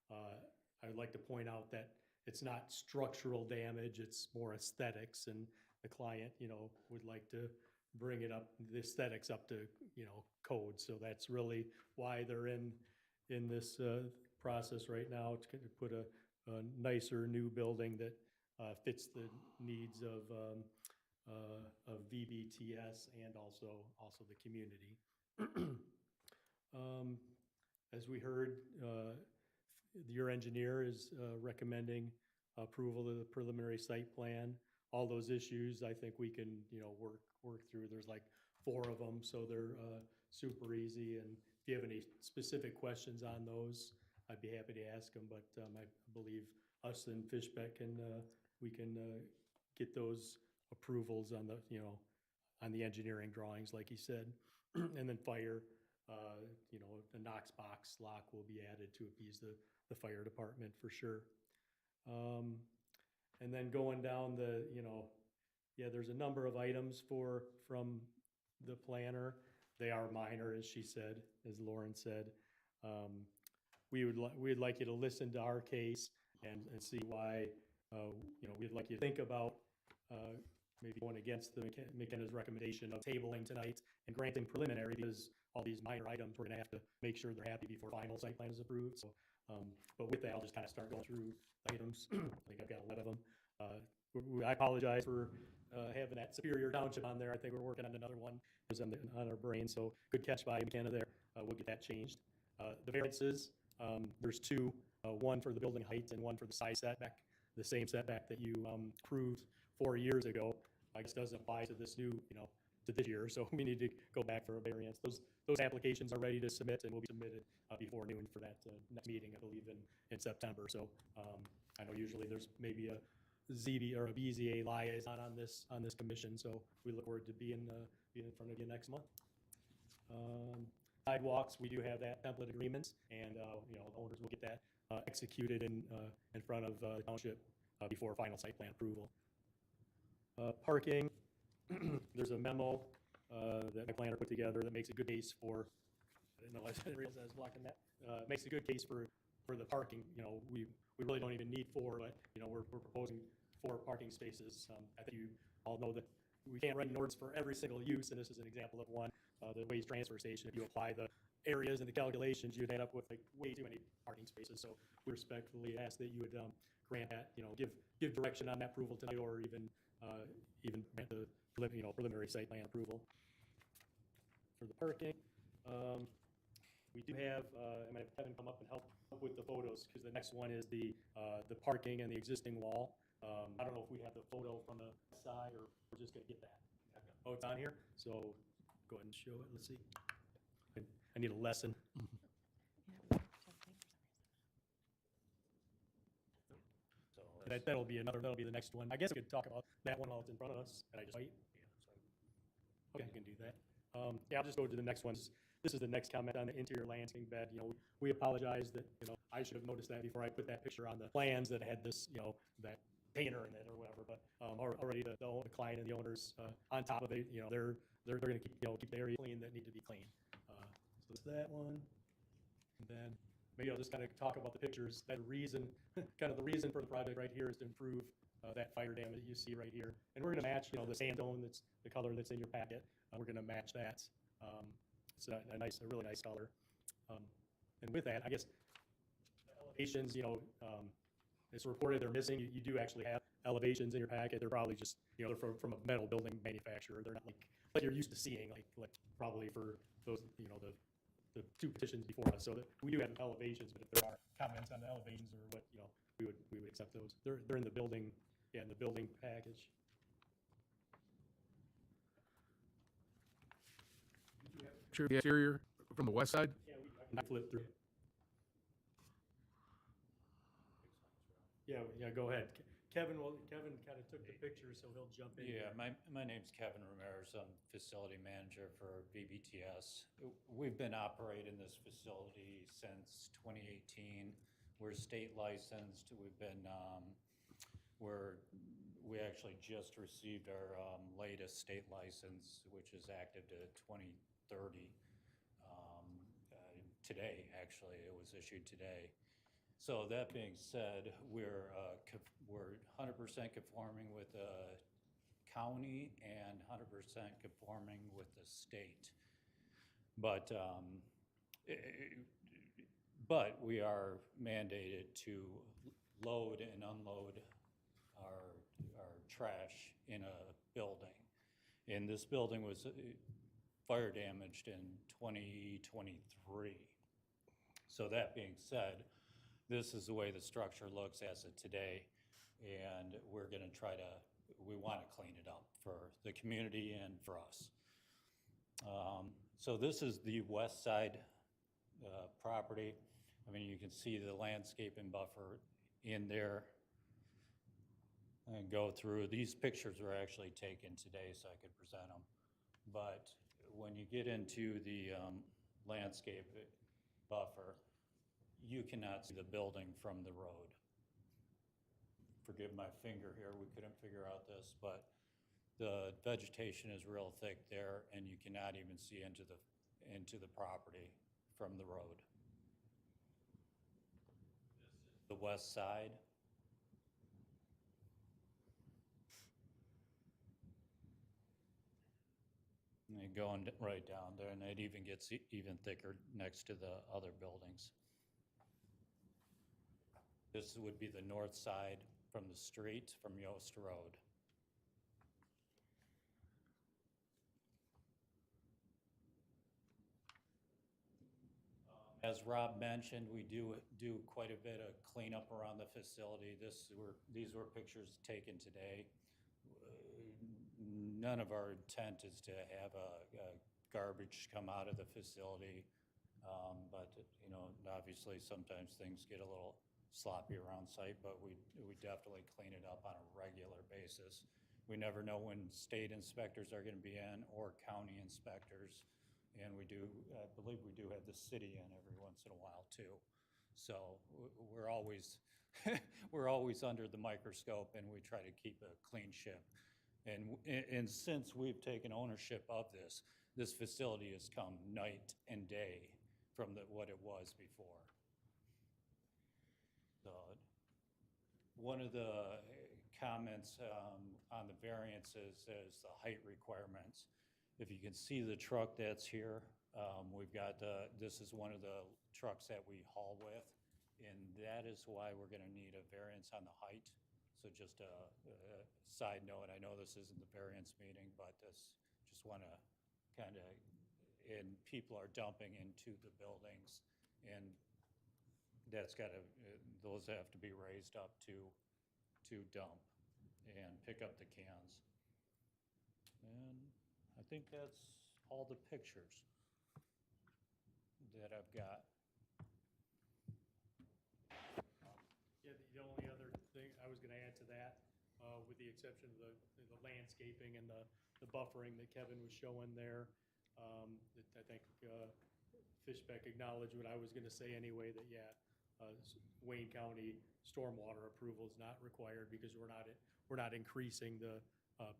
I would like to point out that it's not structural damage, it's more aesthetics, and the client, would like to bring it up, the aesthetics up to, code. So that's really why they're in this process right now to put a nicer new building that fits the needs of VBTS and also the community. As we heard, your engineer is recommending approval of the preliminary site plan. All those issues, I think we can, work through. There's like 4 of them, so they're super easy. And if you have any specific questions on those, I'd be happy to ask them. But I believe us and Fishbeck we can get those approvals on on the engineering drawings, like he said. And then fire, the Knox box lock will be added to appease the fire department for sure. And then going down there's a number of items from the planner. They are minor, as she said, as Lauren said. We'd like you to listen to our case and see why, we'd like you to think about maybe going against the McKenna's recommendation of tabling tonight and granting preliminary, because all these minor items, we're gonna have to make sure they're happy before final site plan is approved. So, but with that, I'll just kind of start going through items. I think I've got 11 of them. I apologize for having that Superior Township on there. I think we're working on another one. It was on our brain, so good catch by McKenna there. We'll get that changed. The variances, there's 2, one for the building height and one for the side setback. The same setback that you approved 4 years ago, I guess doesn't apply to this new, to this year, so we need to go back for a variance. Those applications are ready to submit and will be submitted before noon for that next meeting, I believe, in September. So I know usually there's maybe a ZB or a BZA liaison on this commission, so we look forward to being in front of you next month. Sidewalks, we do have that template agreement, and the owners will get that executed in front of township before final site plan approval. Parking, there's a memo that my planner put together that makes a good case for, I didn't realize I was blocking that, makes a good case for the parking. We really don't even need 4, but we're proposing 4 parking spaces. I think you all know that we can't write an ordinance for every single use, and this is an example of one. The waste transfer station, if you apply the areas and the calculations, you'd end up with like way too many parking spaces. So we respectfully ask that you would grant that, give direction on that approval tonight, or even grant the preliminary site plan approval. For the parking, we do have, I'm gonna have Kevin come up and help with the photos, because the next one is the parking and the existing wall. I don't know if we have the photo from the side, or we're just gonna get that. Oh, it's on here, so go ahead and show it. Let's see. I need a lesson. So that'll be the next one. I guess we could talk about that one while it's in front of us. Can I just wait? Okay, we can do that. Yeah, I'll just go to the next one. This is the next comment on the interior landscaping bed. We apologize that, I should have noticed that before I put that picture on the plans that had this, that painter in it or whatever. But already the client and the owners on top of it, they're going to keep the area clean that need to be clean. So it's that one. And then maybe I'll just kind of talk about the pictures. That reason, kind of the reason for the project right here is to improve that fire dam that you see right here. And we're going to match, the sand tone, that's the color that's in your packet. We're going to match that. It's a really nice color. And with that, I guess elevations, it's reported they're missing. You do actually have elevations in your packet. They're probably just, they're from a metal building manufacturer. They're not like you're used to seeing, like probably for those, the 2 petitions before us. So that we do have elevations, but if there are comments on the elevations or what, we would accept those. They're in the building, in the building package. Sure, the exterior from the west side? Yeah, I can flip through. Yeah, go ahead. Kevin kind of took the picture, so he'll jump in. Yeah, my name's Kevin Ramirez. I'm facility manager for VBTS. We've been operating this facility since 2018. We're state licensed. We've been, we actually just received our latest state license, which is active to 2030. Today, actually, it was issued today. So that being said, we're 100% conforming with the county and 100% conforming with the state. But But we are mandated to load and unload our trash in a building. And this building was fire damaged in 2023. So that being said, this is the way the structure looks as of today. And we're gonna we wanna clean it up for the community and for us. So this is the west side property. I mean, you can see the landscaping buffer in there. And go through, these pictures were actually taken today so I could present them. But when you get into the landscape buffer, you cannot see the building from the road. Forgive my finger here, we couldn't figure out this, but the vegetation is real thick there and you cannot even see into the property from the road. This is the west side. And then going right down there, and it even gets even thicker next to the other buildings. This would be the north side from the street, from Yost Road. As Rob mentioned, we do quite a bit of cleanup around the facility. These were pictures taken today. None of our intent is to have a garbage come out of the facility, but you know, obviously sometimes things get a little sloppy around site, but we definitely clean it up on a regular basis. We never know when state inspectors are going to be in or county inspectors, and I believe we do have the city in every once in a while too. So we're always we're always under the microscope, and we try to keep a clean ship. And since we've taken ownership of this facility has come night and day from what it was before. So one of the comments on the variances is the height requirements. If you can see the truck that's here, we've got this is one of the trucks that we haul with, and that is why we're going to need a variance on the height. So just a side note, I know this isn't the variance meeting, but just want to kind of, and people are dumping into the buildings, and that's got to, those have to be raised up to dump and pick up the cans. And I think that's all the pictures that I've got. Yeah, the only other thing I was gonna add to that, with the exception of the landscaping and the buffering that Kevin was showing there, I think Fishbeck acknowledged what I was gonna say anyway, that Wayne County stormwater approval is not required because we're not increasing the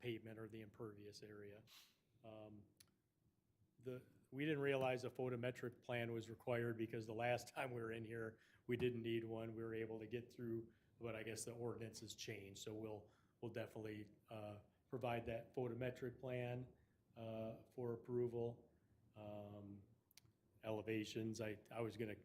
pavement or the impervious area. We didn't realize a photometric plan was required because the last time we were in here, we didn't need one. We were able to get through, but I guess the ordinance has changed. So we'll definitely provide that photometric plan for approval. Elevations, I was gonna,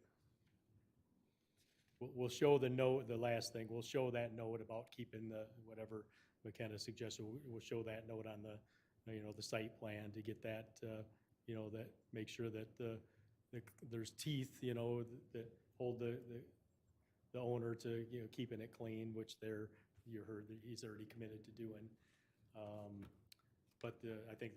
we'll show the note, the last thing, we'll show that note about keeping the, whatever McKenna suggested, we'll show that note on the site plan to get that, that, make sure that there's teeth, that hold the owner to, keeping it clean, which you heard that he's already committed to doing. But I think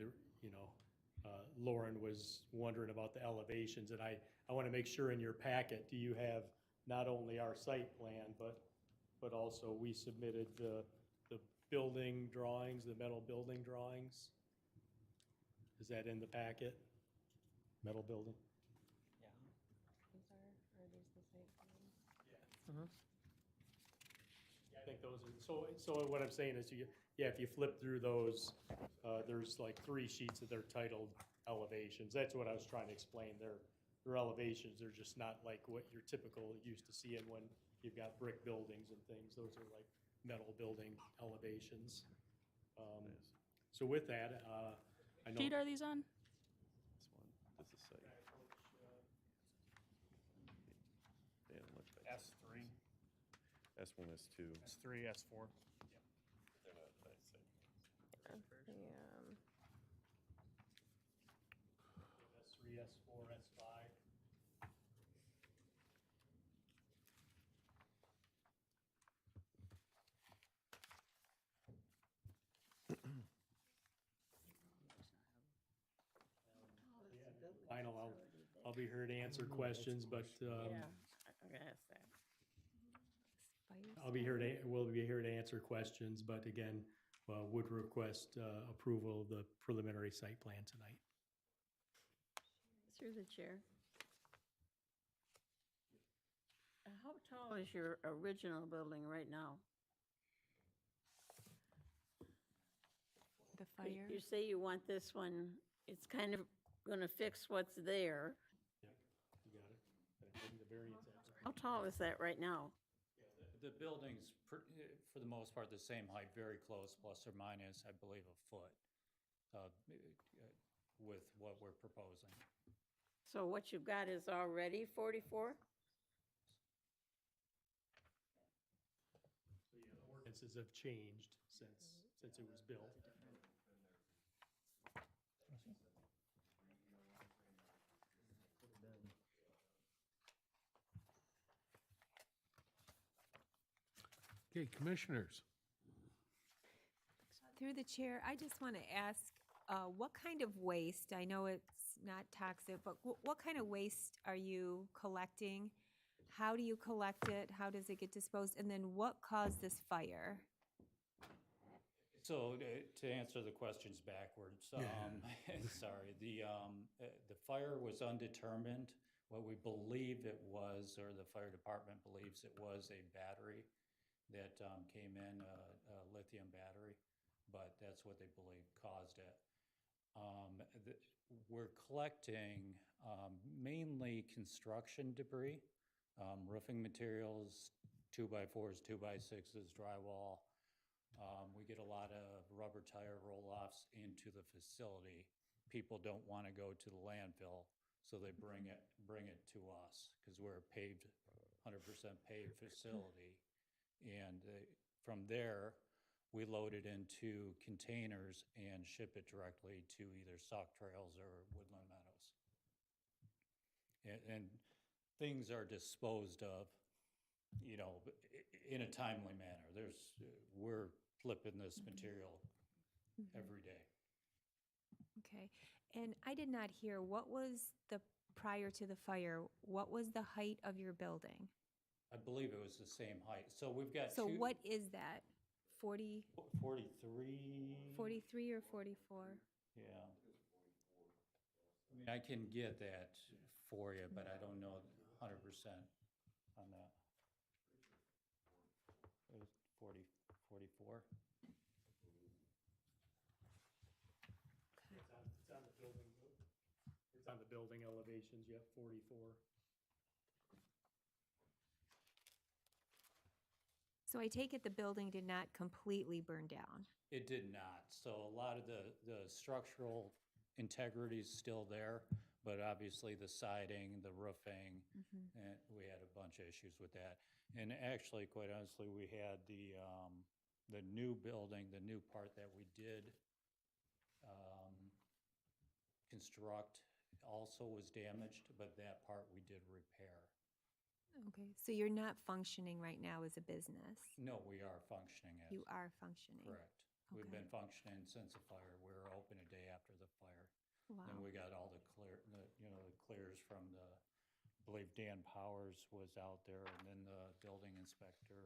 Lauren was wondering about the elevations, and I want to make sure in your packet, do you have not only our site plan, but also we submitted the building drawings, the metal building drawings? Is that in the packet? Metal building? Yeah. These are these the site plans? Yeah. Yeah, I think those are, so what I'm saying is, if you flip through those, there's like 3 sheets that they're titled elevations. That's what I was trying to explain. They're elevations. They're just not like what you're typical used to seeing when you've got brick buildings and things. Those are like metal building elevations. So with that, I know. Sheet are these on? S1, S2. S3, S4. They're not, I say. S3, S4, S5. Final, I'll be here to answer questions, but Yeah, I'm gonna ask that. we'll be here to answer questions, but again, would request approval of the preliminary site plan tonight. Through the chair. How tall is your original building right now? The 'Cause fire? You say you want this one, it's kind of gonna fix what's there. You got it. Gotta bring the variance out. How tall is that right now? The building's, for the most part, the same height, very close, plus or minus, I believe, a foot with what we're proposing. So what you've got is already 44? So yeah, the ordinances have changed since it was built. Okay, commissioners. Through the chair, I just want to ask, what kind of waste, I know it's not toxic, but what kind of waste are you collecting? How do you collect it? How does it get disposed? And then what caused this fire? So to answer the questions backwards, sorry, the fire was undetermined. What we believe it was, or the fire department believes it was, a battery that came in, a lithium battery, but that's what they believe caused it. We're collecting mainly construction debris, roofing materials, 2x4s, 2x6s, drywall. We get a lot of rubber tire roll-offs into the facility. People don't want to go to the landfill, so they bring it to us because we're a paved, 100% paved facility. And from there, we load it into containers and ship it directly to either Sauk Trails or Woodland Meadows. And things are disposed of, you know, in a timely manner. We're flipping this material every day. Okay, and I did not hear, what was prior to the fire, what was the height of your building? I believe it was the same height. So we've got So what is that? 43. 43 or 44? Yeah. I mean, I can get that for you, but I don't know 100% on that. It was 44. It's on the building elevations, yep, 44. So I take it the building did not completely burn down? It did not. So a lot of the structural integrity is still there, but obviously the siding, the roofing, and we had a bunch of issues with that. And actually, quite honestly, we had the new building, the new part that we did construct also was damaged, but that part we did repair. Okay, so you're not functioning right now as a business? No, we are functioning as. You are functioning? Correct. We've Okay. been functioning since the fire. We were open a day after the fire. Wow. Then we got all the clears from I believe Dan Powers was out there, and then the building inspector,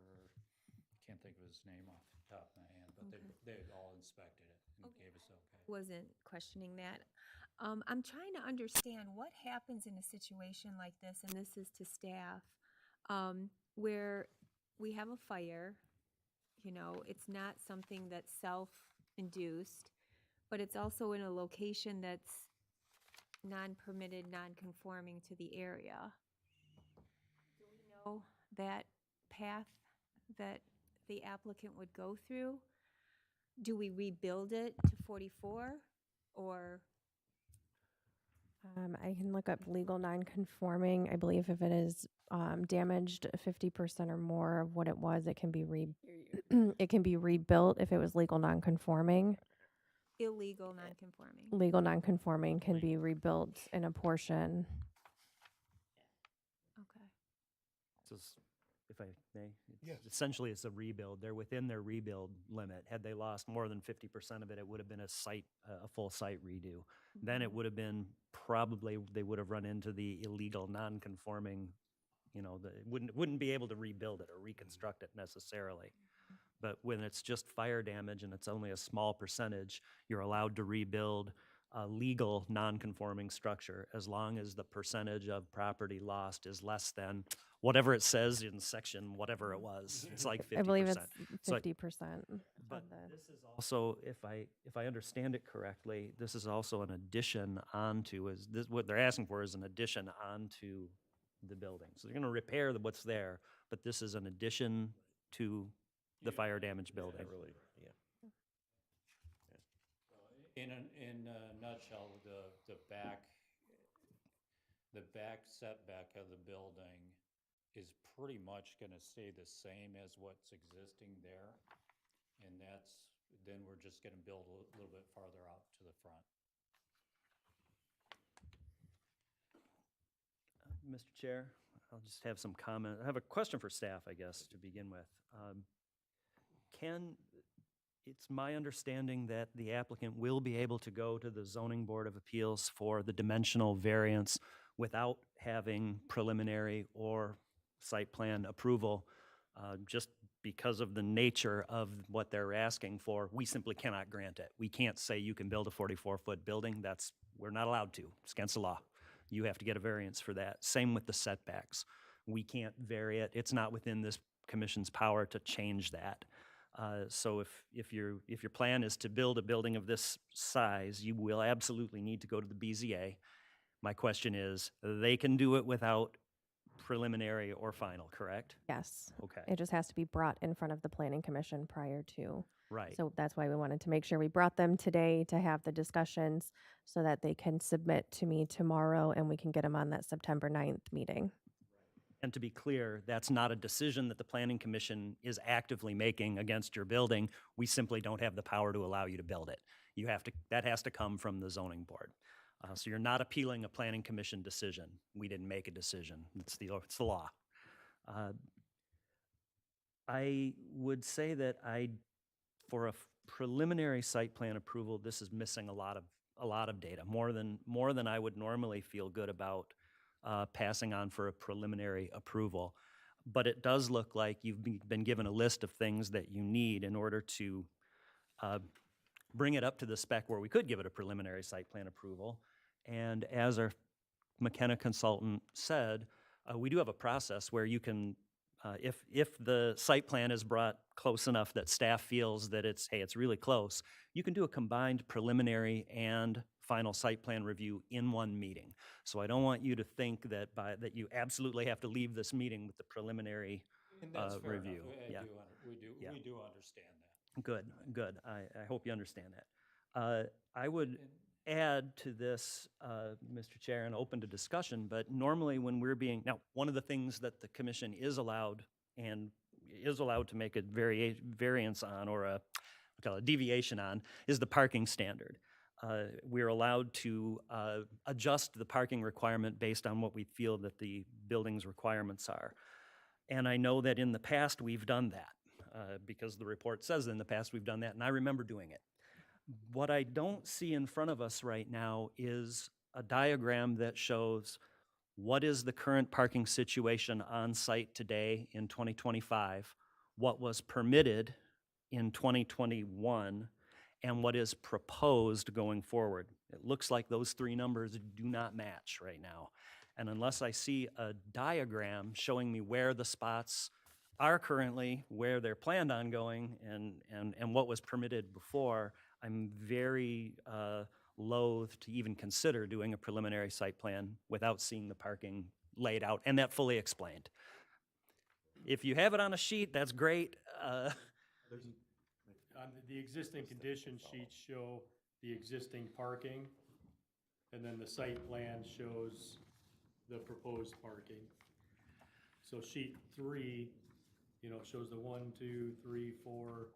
can't think of his name off the top of my hand, but Okay. they all inspected it and gave us okay. Wasn't questioning that. I'm trying to understand what happens in a situation like this, and this is to staff, where we have a fire, you know, it's not something that's self-induced, but it's also in a location that's non-permitted, non-conforming to the area. Do we know that path that the applicant would go through? Do we rebuild it to 44, or? I can look up legal non-conforming. I believe if it is damaged 50% or more of what it was, it can be it can be rebuilt if it was legal non-conforming. Illegal non-conforming. Legal non-conforming can be rebuilt in a portion. Okay. So if I may, essentially it's a rebuild. They're within their rebuild limit. Had they lost more than 50% of it, it would have been a full site redo. Then it would have been probably, they would have run into the illegal non-conforming, wouldn't be able to rebuild it or reconstruct it necessarily. But when it's just fire damage and it's only a small percentage, you're allowed to rebuild a legal non-conforming structure as long as the percentage of property lost is less than whatever it says in section, whatever it was. It's like 50%. I believe it's So I- 50%. But this is also, if I understand it correctly, this is also an addition onto, what they're asking for is an addition onto the building. So they're gonna repair what's there, but this is an addition to the fire damage building. Really, yeah. In a nutshell, the back setback of the building is pretty much gonna stay the same as what's existing there. And then we're just gonna build a little bit farther out to the front. Mr. Chair, I'll just have some comment. I have a question for staff, I guess, to begin with. It's my understanding that the applicant will be able to go to the Zoning Board of Appeals for the dimensional variance without having preliminary or site plan approval, just because of the nature of what they're asking for. We simply cannot grant it. We can't say you can build a 44-foot building. We're not allowed to. It's against the law. You have to get a variance for that. Same with the setbacks. We can't vary it. It's not within this commission's power to change that. So if your plan is to build a building of this size, you will absolutely need to go to the BZA. My question is, they can do it without preliminary or final, correct? Yes. Okay. It just has to be brought in front of the planning commission prior to. Right. So that's why we wanted to make sure we brought them today to have the discussions so that they can submit to me tomorrow and we can get them on that September 9th meeting. And to be clear, that's not a decision that the planning commission is actively making against your building. We simply don't have the power to allow you to build it. That has to come from the zoning board. So you're not appealing a planning commission decision. We didn't make a decision. It's the law. I would say that for a preliminary site plan approval, this is missing a lot of data, more than I would normally feel good about passing on for a preliminary approval. But it does look like you've been given a list of things that you need in order to bring it up to the spec where we could give it a preliminary site plan approval. And as our McKenna consultant said, we do have a process where you can, if the site plan is brought close enough that staff feels that it's really close, you can do a combined preliminary and final site plan review in one meeting. So I don't want you to think that that you absolutely have to leave this meeting with the preliminary And that's fair enough. review. Yeah. Yeah. We do understand that. Good. I hope you understand that. I would add to this, Mr. Chair, and open to discussion, but normally when we're now, one of the things that the commission is allowed to make a variance on, or a deviation on, is the parking standard. We're allowed to adjust the parking requirement based on what we feel that the building's requirements are. And I know that in the past we've done that, because the report says in the past we've done that, and I remember doing it. What I don't see in front of us right now is a diagram that shows what is the current parking situation on site today in 2025, what was permitted in 2021, and what is proposed going forward. It looks like those three numbers do not match right now. And unless I see a diagram showing me where the spots are currently, where they're planned on going, and what was permitted before, I'm very loath to even consider doing a preliminary site plan without seeing the parking laid out and that fully explained. If you have it on a sheet, that's great. The existing condition sheets show the existing parking and then the site plan shows the proposed parking. So sheet 3, shows the 1, 2, 3, 4,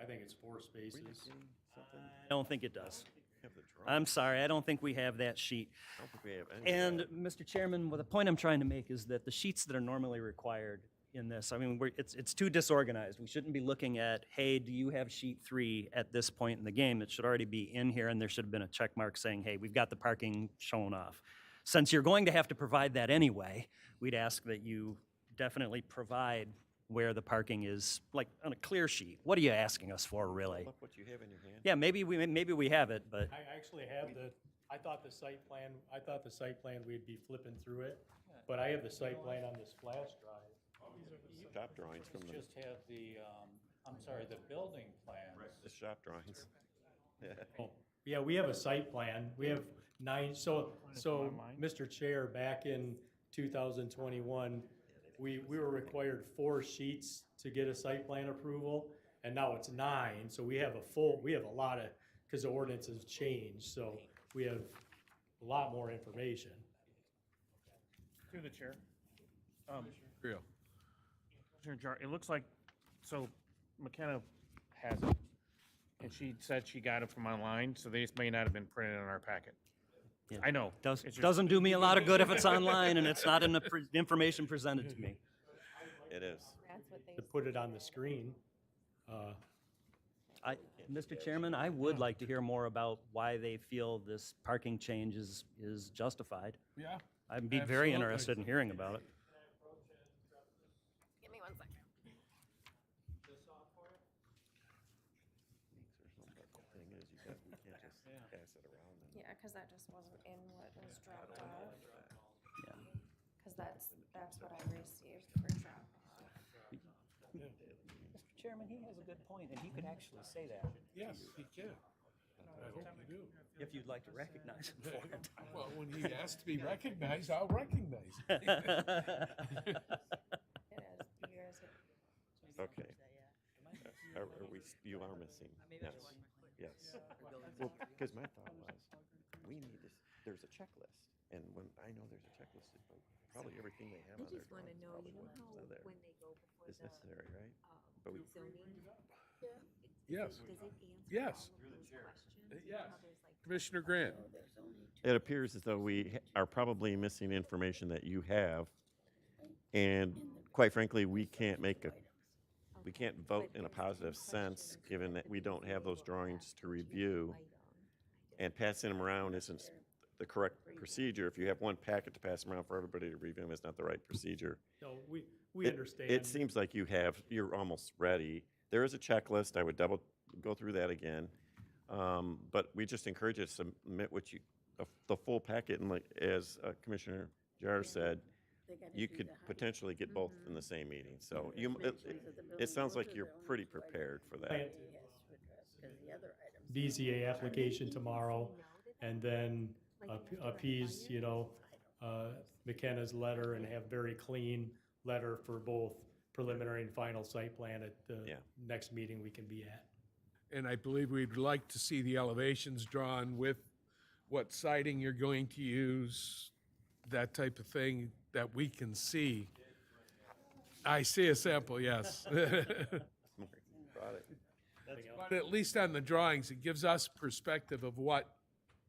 I think it's 4 spaces. I don't think it does. Have the drawing. I'm sorry, I don't think we have that sheet. I don't think we have any of And, that. Mr. Chairman, well, the point I'm trying to make is that the sheets that are normally required in this, I mean, it's too disorganized. We shouldn't be looking at, hey, do you have sheet 3 at this point in the game? It should already be in here, and there should have been a check mark saying, hey, we've got the parking shown off. Since you're going to have to provide that anyway, we'd ask that you definitely provide where the parking is, like on a clear sheet. What are you asking us for, really? Look what you have in your hand. Yeah, maybe we have it, but I actually have I thought the site plan, we'd be flipping through it, but I have the site plan on this flash drive. Shop drawings from the, Just have the, I'm sorry, the building plans. the shop drawings. Yeah. Oh, yeah, we have a site plan. We have 9, so, Mr. Chair, back in 2021, we were required 4 sheets to get a site plan approval, and now it's 9, so we have a lot of, because the ordinance has changed, so we have a lot more information. Through the chair. Real. Commissioner Jar, it looks like, so McKenna has it, and she said she got it from online, so these may not have been printed in our packet. Yeah. I know. Does, it's just- doesn't do me a lot of good if it's online and it's not in the information presented to me. It is. To put it on the screen. Mr. Chairman, I would like to hear more about why they feel this parking change is justified. Yeah. I'd be very Absolutely. interested in hearing about it. Give me 1 second. The thing is, we can't just pass it around. Yeah, because that just wasn't in what was dropped off. Yeah. Because that's what I received for drop off. Mr. Chairman, he has a good point, and he could actually say that, Yes, he can. I hope you do. if you'd like to recognize him for it. Well, when he asks to be recognized, I'll recognize him. It is. You guys are- Okay. Are we, you are missing? Yes. Yes. Well, because my thought was, we need this, there's a checklist. And when, I know there's a checklist, but probably everything they have I on their just want to drawings know, probably how wasn't there. when they go before Is the necessary, right? But we, zoning? Yes. Does it answer Yes. all of those questions? Yes. How there's like Commissioner Grant. it appears as though we are probably missing information that you have. And quite frankly, we can't vote in a positive sense, given that we don't have those drawings to review. And passing them around isn't the correct procedure. If you have one packet to pass around for everybody to review them, it's not the right procedure. No, we It- understand. It seems like you're almost ready. There is a checklist. I would go through that again. But we just encourage you to submit the full packet, and like, as Commissioner Jar said, you could potentially get both in the same meeting. So it sounds like you're pretty prepared for that. BZA application tomorrow, and then appease, McKenna's letter and have very clean letter for both preliminary and final site plan at the Yeah. next meeting we can be at. And I believe we'd like to see the elevations drawn with what siding you're going to use, that type of thing that we can see. I see a sample, yes. Brought it. But at least on the drawings, it gives us perspective of what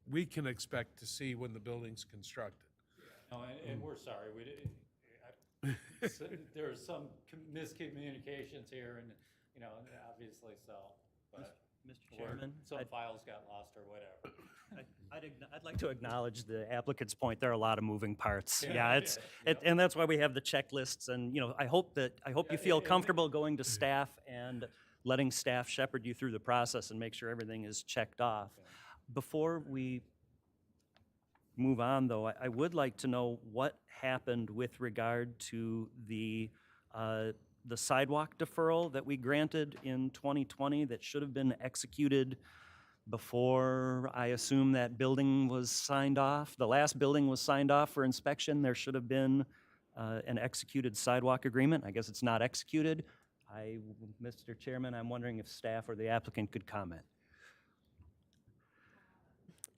we can expect to see when the building's constructed. No, and we're sorry, we didn't, there's some miscommunications here and, obviously so, but. Mr. Chairman, Some files got lost or whatever. I'd like to acknowledge the applicant's point. There are a lot of moving parts. Yeah, and that's why we have the checklists. And I hope you feel comfortable going to staff and letting staff shepherd you through the process and make sure everything is checked off. Before we move on, though, I would like to know what happened with regard to the sidewalk deferral that we granted in 2020 that should have been executed before, I assume, that building was signed off. The last building was signed off for inspection. There should have been an executed sidewalk agreement. I guess it's not executed. Mr. Chairman, I'm wondering if staff or the applicant could comment.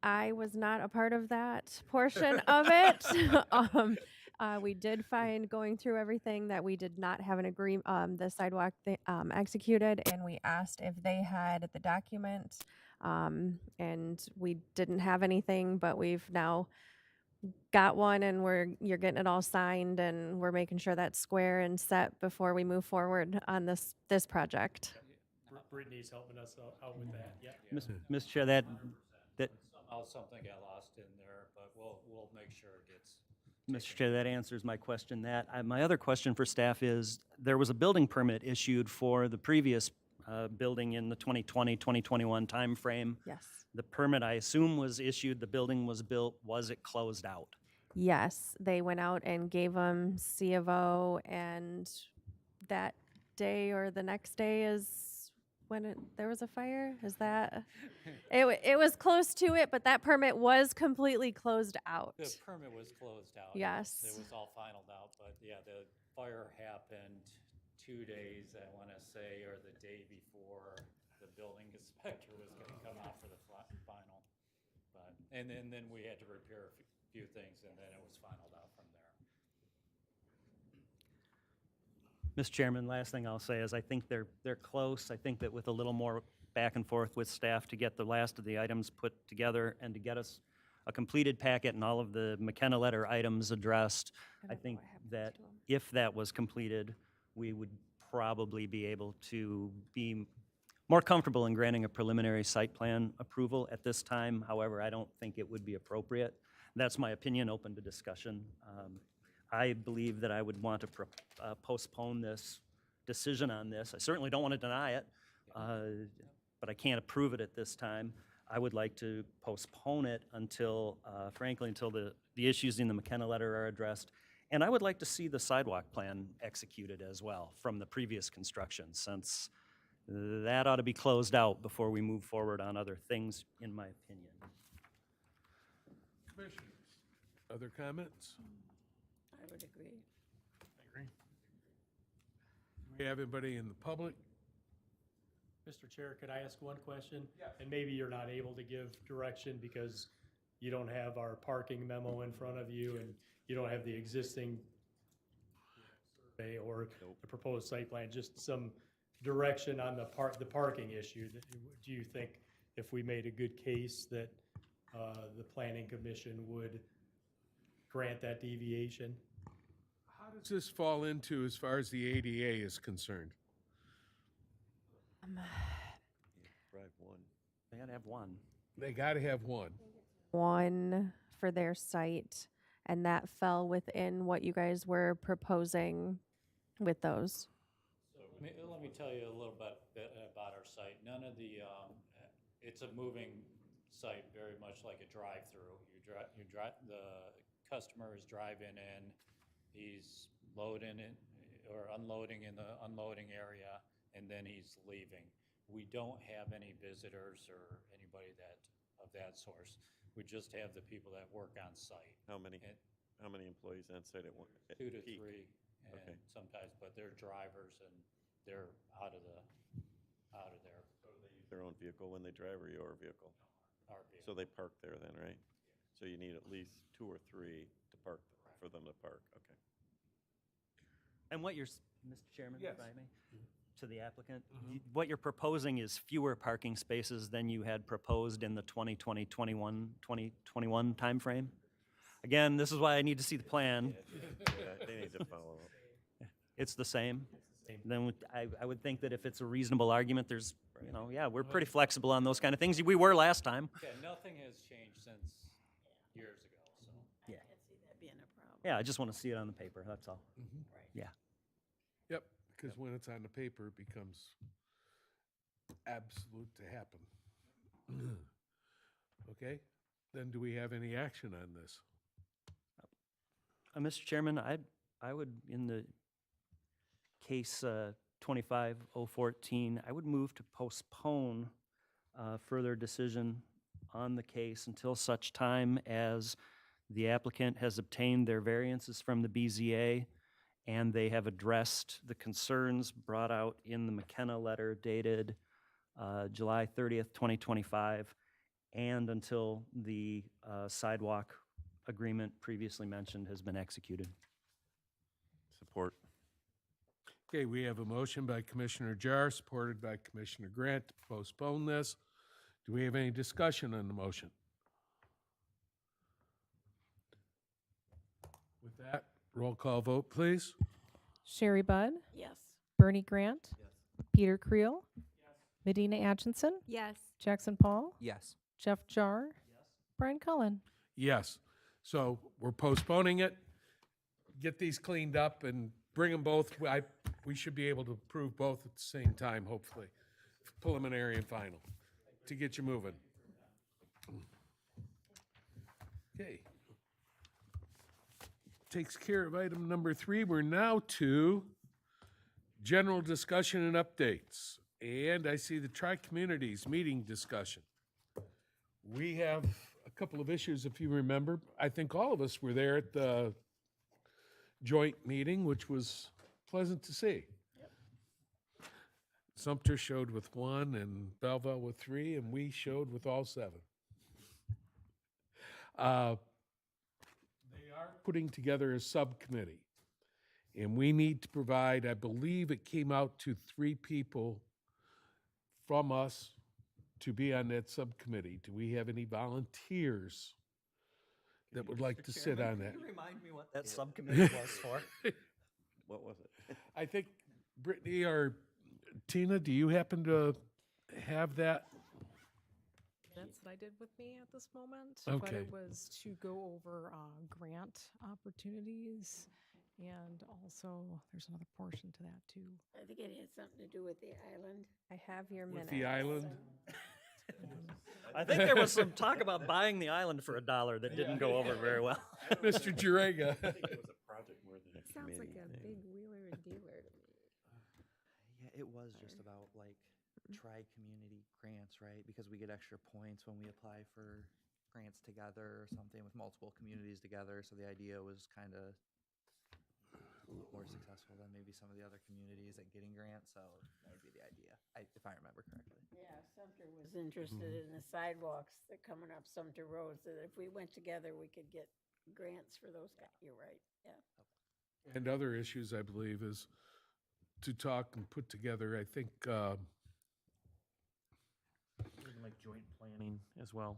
I was not a part of that portion of it. We did find going through everything that we did not have an agreement, the sidewalk executed, and we asked if they had the document, and we didn't have anything, but we've now got one, and you're getting it all signed, and we're making sure that's square and set before we move forward on this project. Brittany's helping us out with that, yeah. Mr. Chair, that Somehow something got lost in there, but we'll make sure it gets. Mr. Chair, that answers my question. My other question for staff is, there was a building permit issued for the previous building in the 2020, 2021 timeframe. Yes. The permit, I assume, was issued, the building was built, was it closed out? Yes, they went out and gave them C of O, and that day or the next day is when there was a fire? Is that? It was close to it, but that permit was completely closed out. The permit was closed out. Yes. It was all finalized out, but yeah, the fire happened 2 days, I want to say, or the day before the building inspector was going to come out for the final. But, and then we had to repair a few things, and then it was finalized out from there. Mr. Chairman, last thing I'll say is I think they're close. I think that with a little more back and forth with staff to get the last of the items put together and to get us a completed packet and all of the McKenna letter items addressed, I think that if that was completed, we would probably be able to be more comfortable in granting a preliminary site plan approval at this time. However, I don't think it would be appropriate. That's my opinion, open to discussion. I believe that I would want to postpone this decision on this. I certainly don't want to deny it, but I can't approve it at this time. I would like to postpone it until, frankly, until the issues in the McKenna letter are addressed. And I would like to see the sidewalk plan executed as well from the previous construction, since that ought to be closed out before we move forward on other things, in my opinion. Commissioners, other comments? I would agree. Do we have anybody in the public? Mr. Chair, could I ask one question? Yes. And maybe you're not able to give direction because you don't have our parking memo in front of you and you don't have the existing survey or the proposed site plan, just some direction on the parking issue. Do you think if we made a good case that the planning commission would grant that deviation? How does this fall into as far as the ADA is concerned? Drive one. They gotta have one. They got to have one. One for their site, and that fell within what you guys were proposing with those. Let me tell you a little bit about our site. None of the, it's a moving site, very much like a drive-through. The customer is driving in, he's loading it or unloading in the unloading area, and then he's leaving. We don't have any visitors or anybody of that source. We just have the people that work on site. How many employees on site at one? At 2 to peak? 3, and Okay. sometimes, but they're drivers and they're out of there. So they use their own vehicle when they drive, or your vehicle? Our vehicle. So they park there then, right? So you need at least 2 or 3 to park, for them to park, okay. And what you're, Mr. Chairman, Yes. if I may, to the applicant, what you're proposing is fewer parking spaces than you had proposed in the 2021 timeframe. Again, this is why I need to see the plan. Yeah, they need to follow up. It's the same. Then I would think that if it's a reasonable argument, there's, yeah, we're pretty flexible on those kind of things. We were last time. Yeah, nothing has changed since years ago, so. Yeah. I can't see that being a problem. Yeah, I just want to see it on the paper, that's all. Yeah. Yep, because when it's on the paper, it becomes absolute to happen. Okay, then do we have any action on this? Mr. Chairman, I would, in the case 25014, I would move to postpone further decision on the case until such time as the applicant has obtained their variances from the BZA and they have addressed the concerns brought out in the McKenna letter dated July 30th, 2025, and until the sidewalk agreement previously mentioned has been executed. Support. Okay, we have a motion by Commissioner Jar, supported by Commissioner Grant to postpone this. Do we have any discussion on the motion? With that, roll call vote, please. Sherry Budd, Yes. Bernie Grant, Peter Creel, Medina Atchison, Yes. Jackson Paul, Yes. Jeff Jar, Brian Cullen. Yes. So we're postponing it. Get these cleaned up and bring them both. We should be able to approve both at the same time, hopefully. Preliminary and final, to get you moving. Okay. Takes care of item number 3. We're now to general discussion and updates. And I see the Tri-Communities meeting discussion. We have a couple of issues, if you remember. I think all of us were there at the joint meeting, which was pleasant to see. Sumter showed with 1 and Belleville with 3, and we showed with all 7. They are putting together a subcommittee, and we need to provide, I believe it came out to 3 people from us to be on that subcommittee. Do we have any volunteers that would like to sit on that? Can you remind me what that subcommittee was for? What was it? I think Brittany or Tina, do you happen to have that? That's what I did with me at this moment. But Okay. it was to go over grant opportunities, and also there's another portion to that too. I think it had something to do with the island. I have your With minutes. the island? I think there was some talk about buying the island for $1 that didn't go over very well. Mr. Jurega. I think it was a project more than a Sounds like committee a thing. big wheeler and dealer to me. Yeah, it was just about like tri-community grants, right? Because we get extra points when we apply for grants together or something with multiple communities together. So the idea was kind of a little more successful than maybe some of the other communities at getting grants. So that would be the idea, if I remember correctly. Yeah, Sumter was interested in the sidewalks that coming up Sumter Road, so that if we went together, we could get grants for those guys. You're right, yeah. And other issues, I believe, is to talk and put together, I think, Like joint planning as well.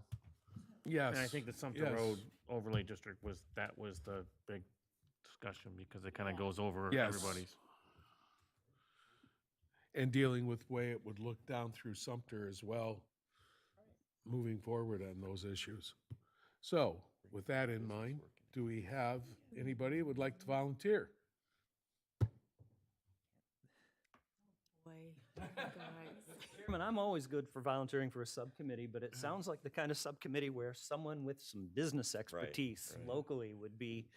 yes. And I think the Sumter yes. Road overlay district was the big discussion because it kind of goes over Yes. everybody's. And dealing with way it would look down through Sumter as well, moving forward on those issues. So, with that in mind, do we have anybody who would like to volunteer? Boy, guys. Chairman, I'm always good for volunteering for a subcommittee, but it sounds like the kind of subcommittee where someone with some business expertise right. locally would be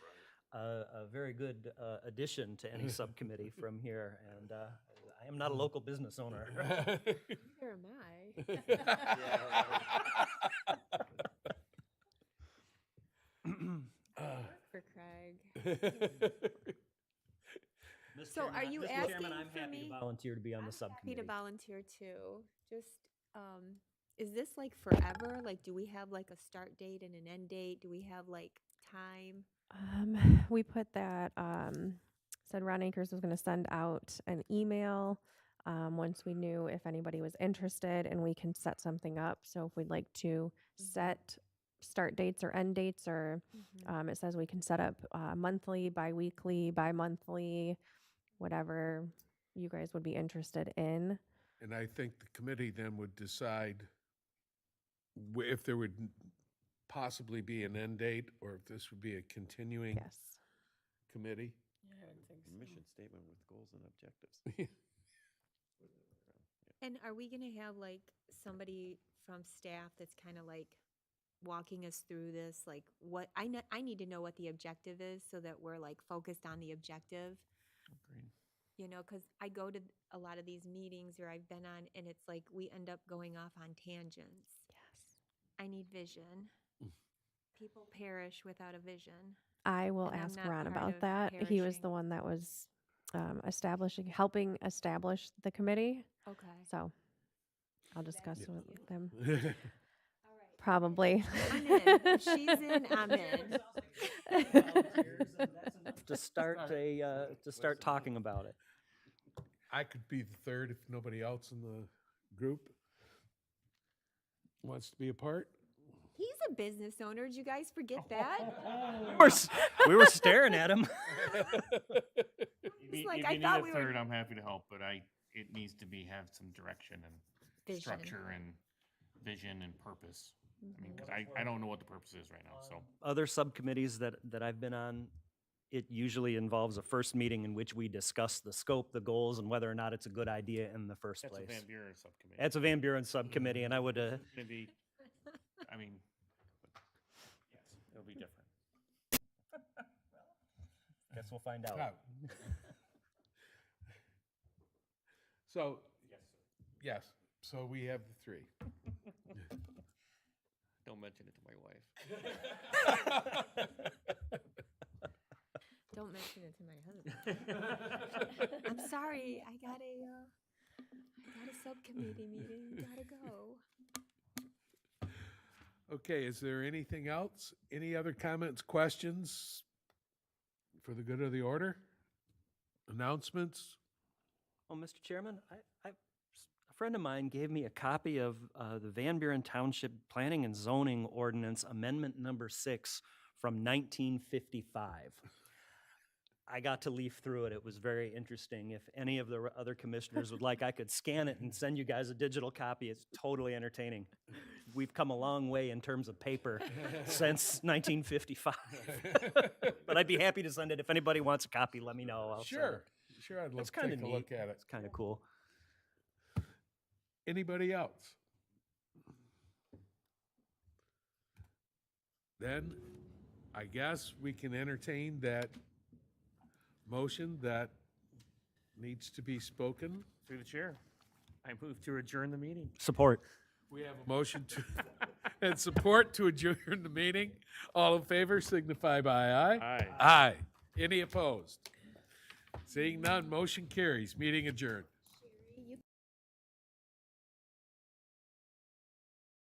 a very good addition to any subcommittee from here. And I am not a local business owner. Neither am I. For Craig. Mr. So are Chairman, you Mr. asking Chairman, I'm for happy me? to volunteer to be on the Happy subcommittee. to volunteer too. Just, is this like forever? Like, do we have like a start date and an end date? Do we have like time? We put that, said Ron Akers was going to send out an email once we knew if anybody was interested, and we can set something up. So if we'd like to set start dates or end dates, or it says we can set up monthly, bi-weekly, bi-monthly, whatever you guys would be interested in. And I think the committee then would decide if there would possibly be an end date, or if this would be a continuing Yes. committee. Yeah, I think so. Mission statement with goals and objectives. And are we gonna have like somebody from staff that's kind of like walking us through this? Like what, I need to know what the objective is so that we're like focused on the objective. Agreed. You know, because I go to a lot of these meetings or I've been on, and it's like we end up going off on tangents. Yes. I need vision. People perish without a vision. I will And I'm ask not Ron part about of that. He was perishing. the one that was helping establish the committee. Okay. So I'll discuss Yeah. with them. All right. Probably. I'm in. If she's in, I'm in. To start talking about it. I could be the third if nobody else in the group wants to be a part. He's a business owner. Did you guys forget that? We were staring at him. It's like, if I you thought need we a were- third, I'm happy to help, but it needs to have some direction and Vision. structure and vision and purpose. I mean, because I don't know what the purpose is right now, so. Other subcommittees that I've been on, it usually involves a first meeting in which we discuss the scope, the goals, and whether or not it's a good idea in the first That's a place. Van Buren subcommittee. That's a Van Buren subcommittee, and I would, Maybe, I mean, yes, it'll be different. guess we'll find out. Oh. So, yes, so we have the three. Don't mention it to my wife. Don't mention it to my husband. I'm sorry. I got a subcommittee meeting. Gotta go. Okay, is there anything else? Any other comments, questions for the good of the order? Announcements? Oh, Mr. Chairman, a friend of mine gave me a copy of the Van Buren Township Planning and Zoning Ordinance Amendment Number 6 from 1955. I got to leaf through it. It was very interesting. If any of the other commissioners would like, I could scan it and send you guys a digital copy. It's totally entertaining. We've come a long way in terms of paper since 1955. But I'd be happy to send it. If anybody wants a copy, let me know. I'll send it. Sure, I'd love It's to kind of take a neat. look at it. It's kind of cool. Anybody else? Then, I guess we can entertain that motion that needs to be spoken. Through the chair, I move to adjourn the meeting. Support. We have a motion to, and support to adjourn the meeting. All in favor signify by aye. Aye. Aye. Any opposed? Seeing none, motion carries. Meeting adjourned.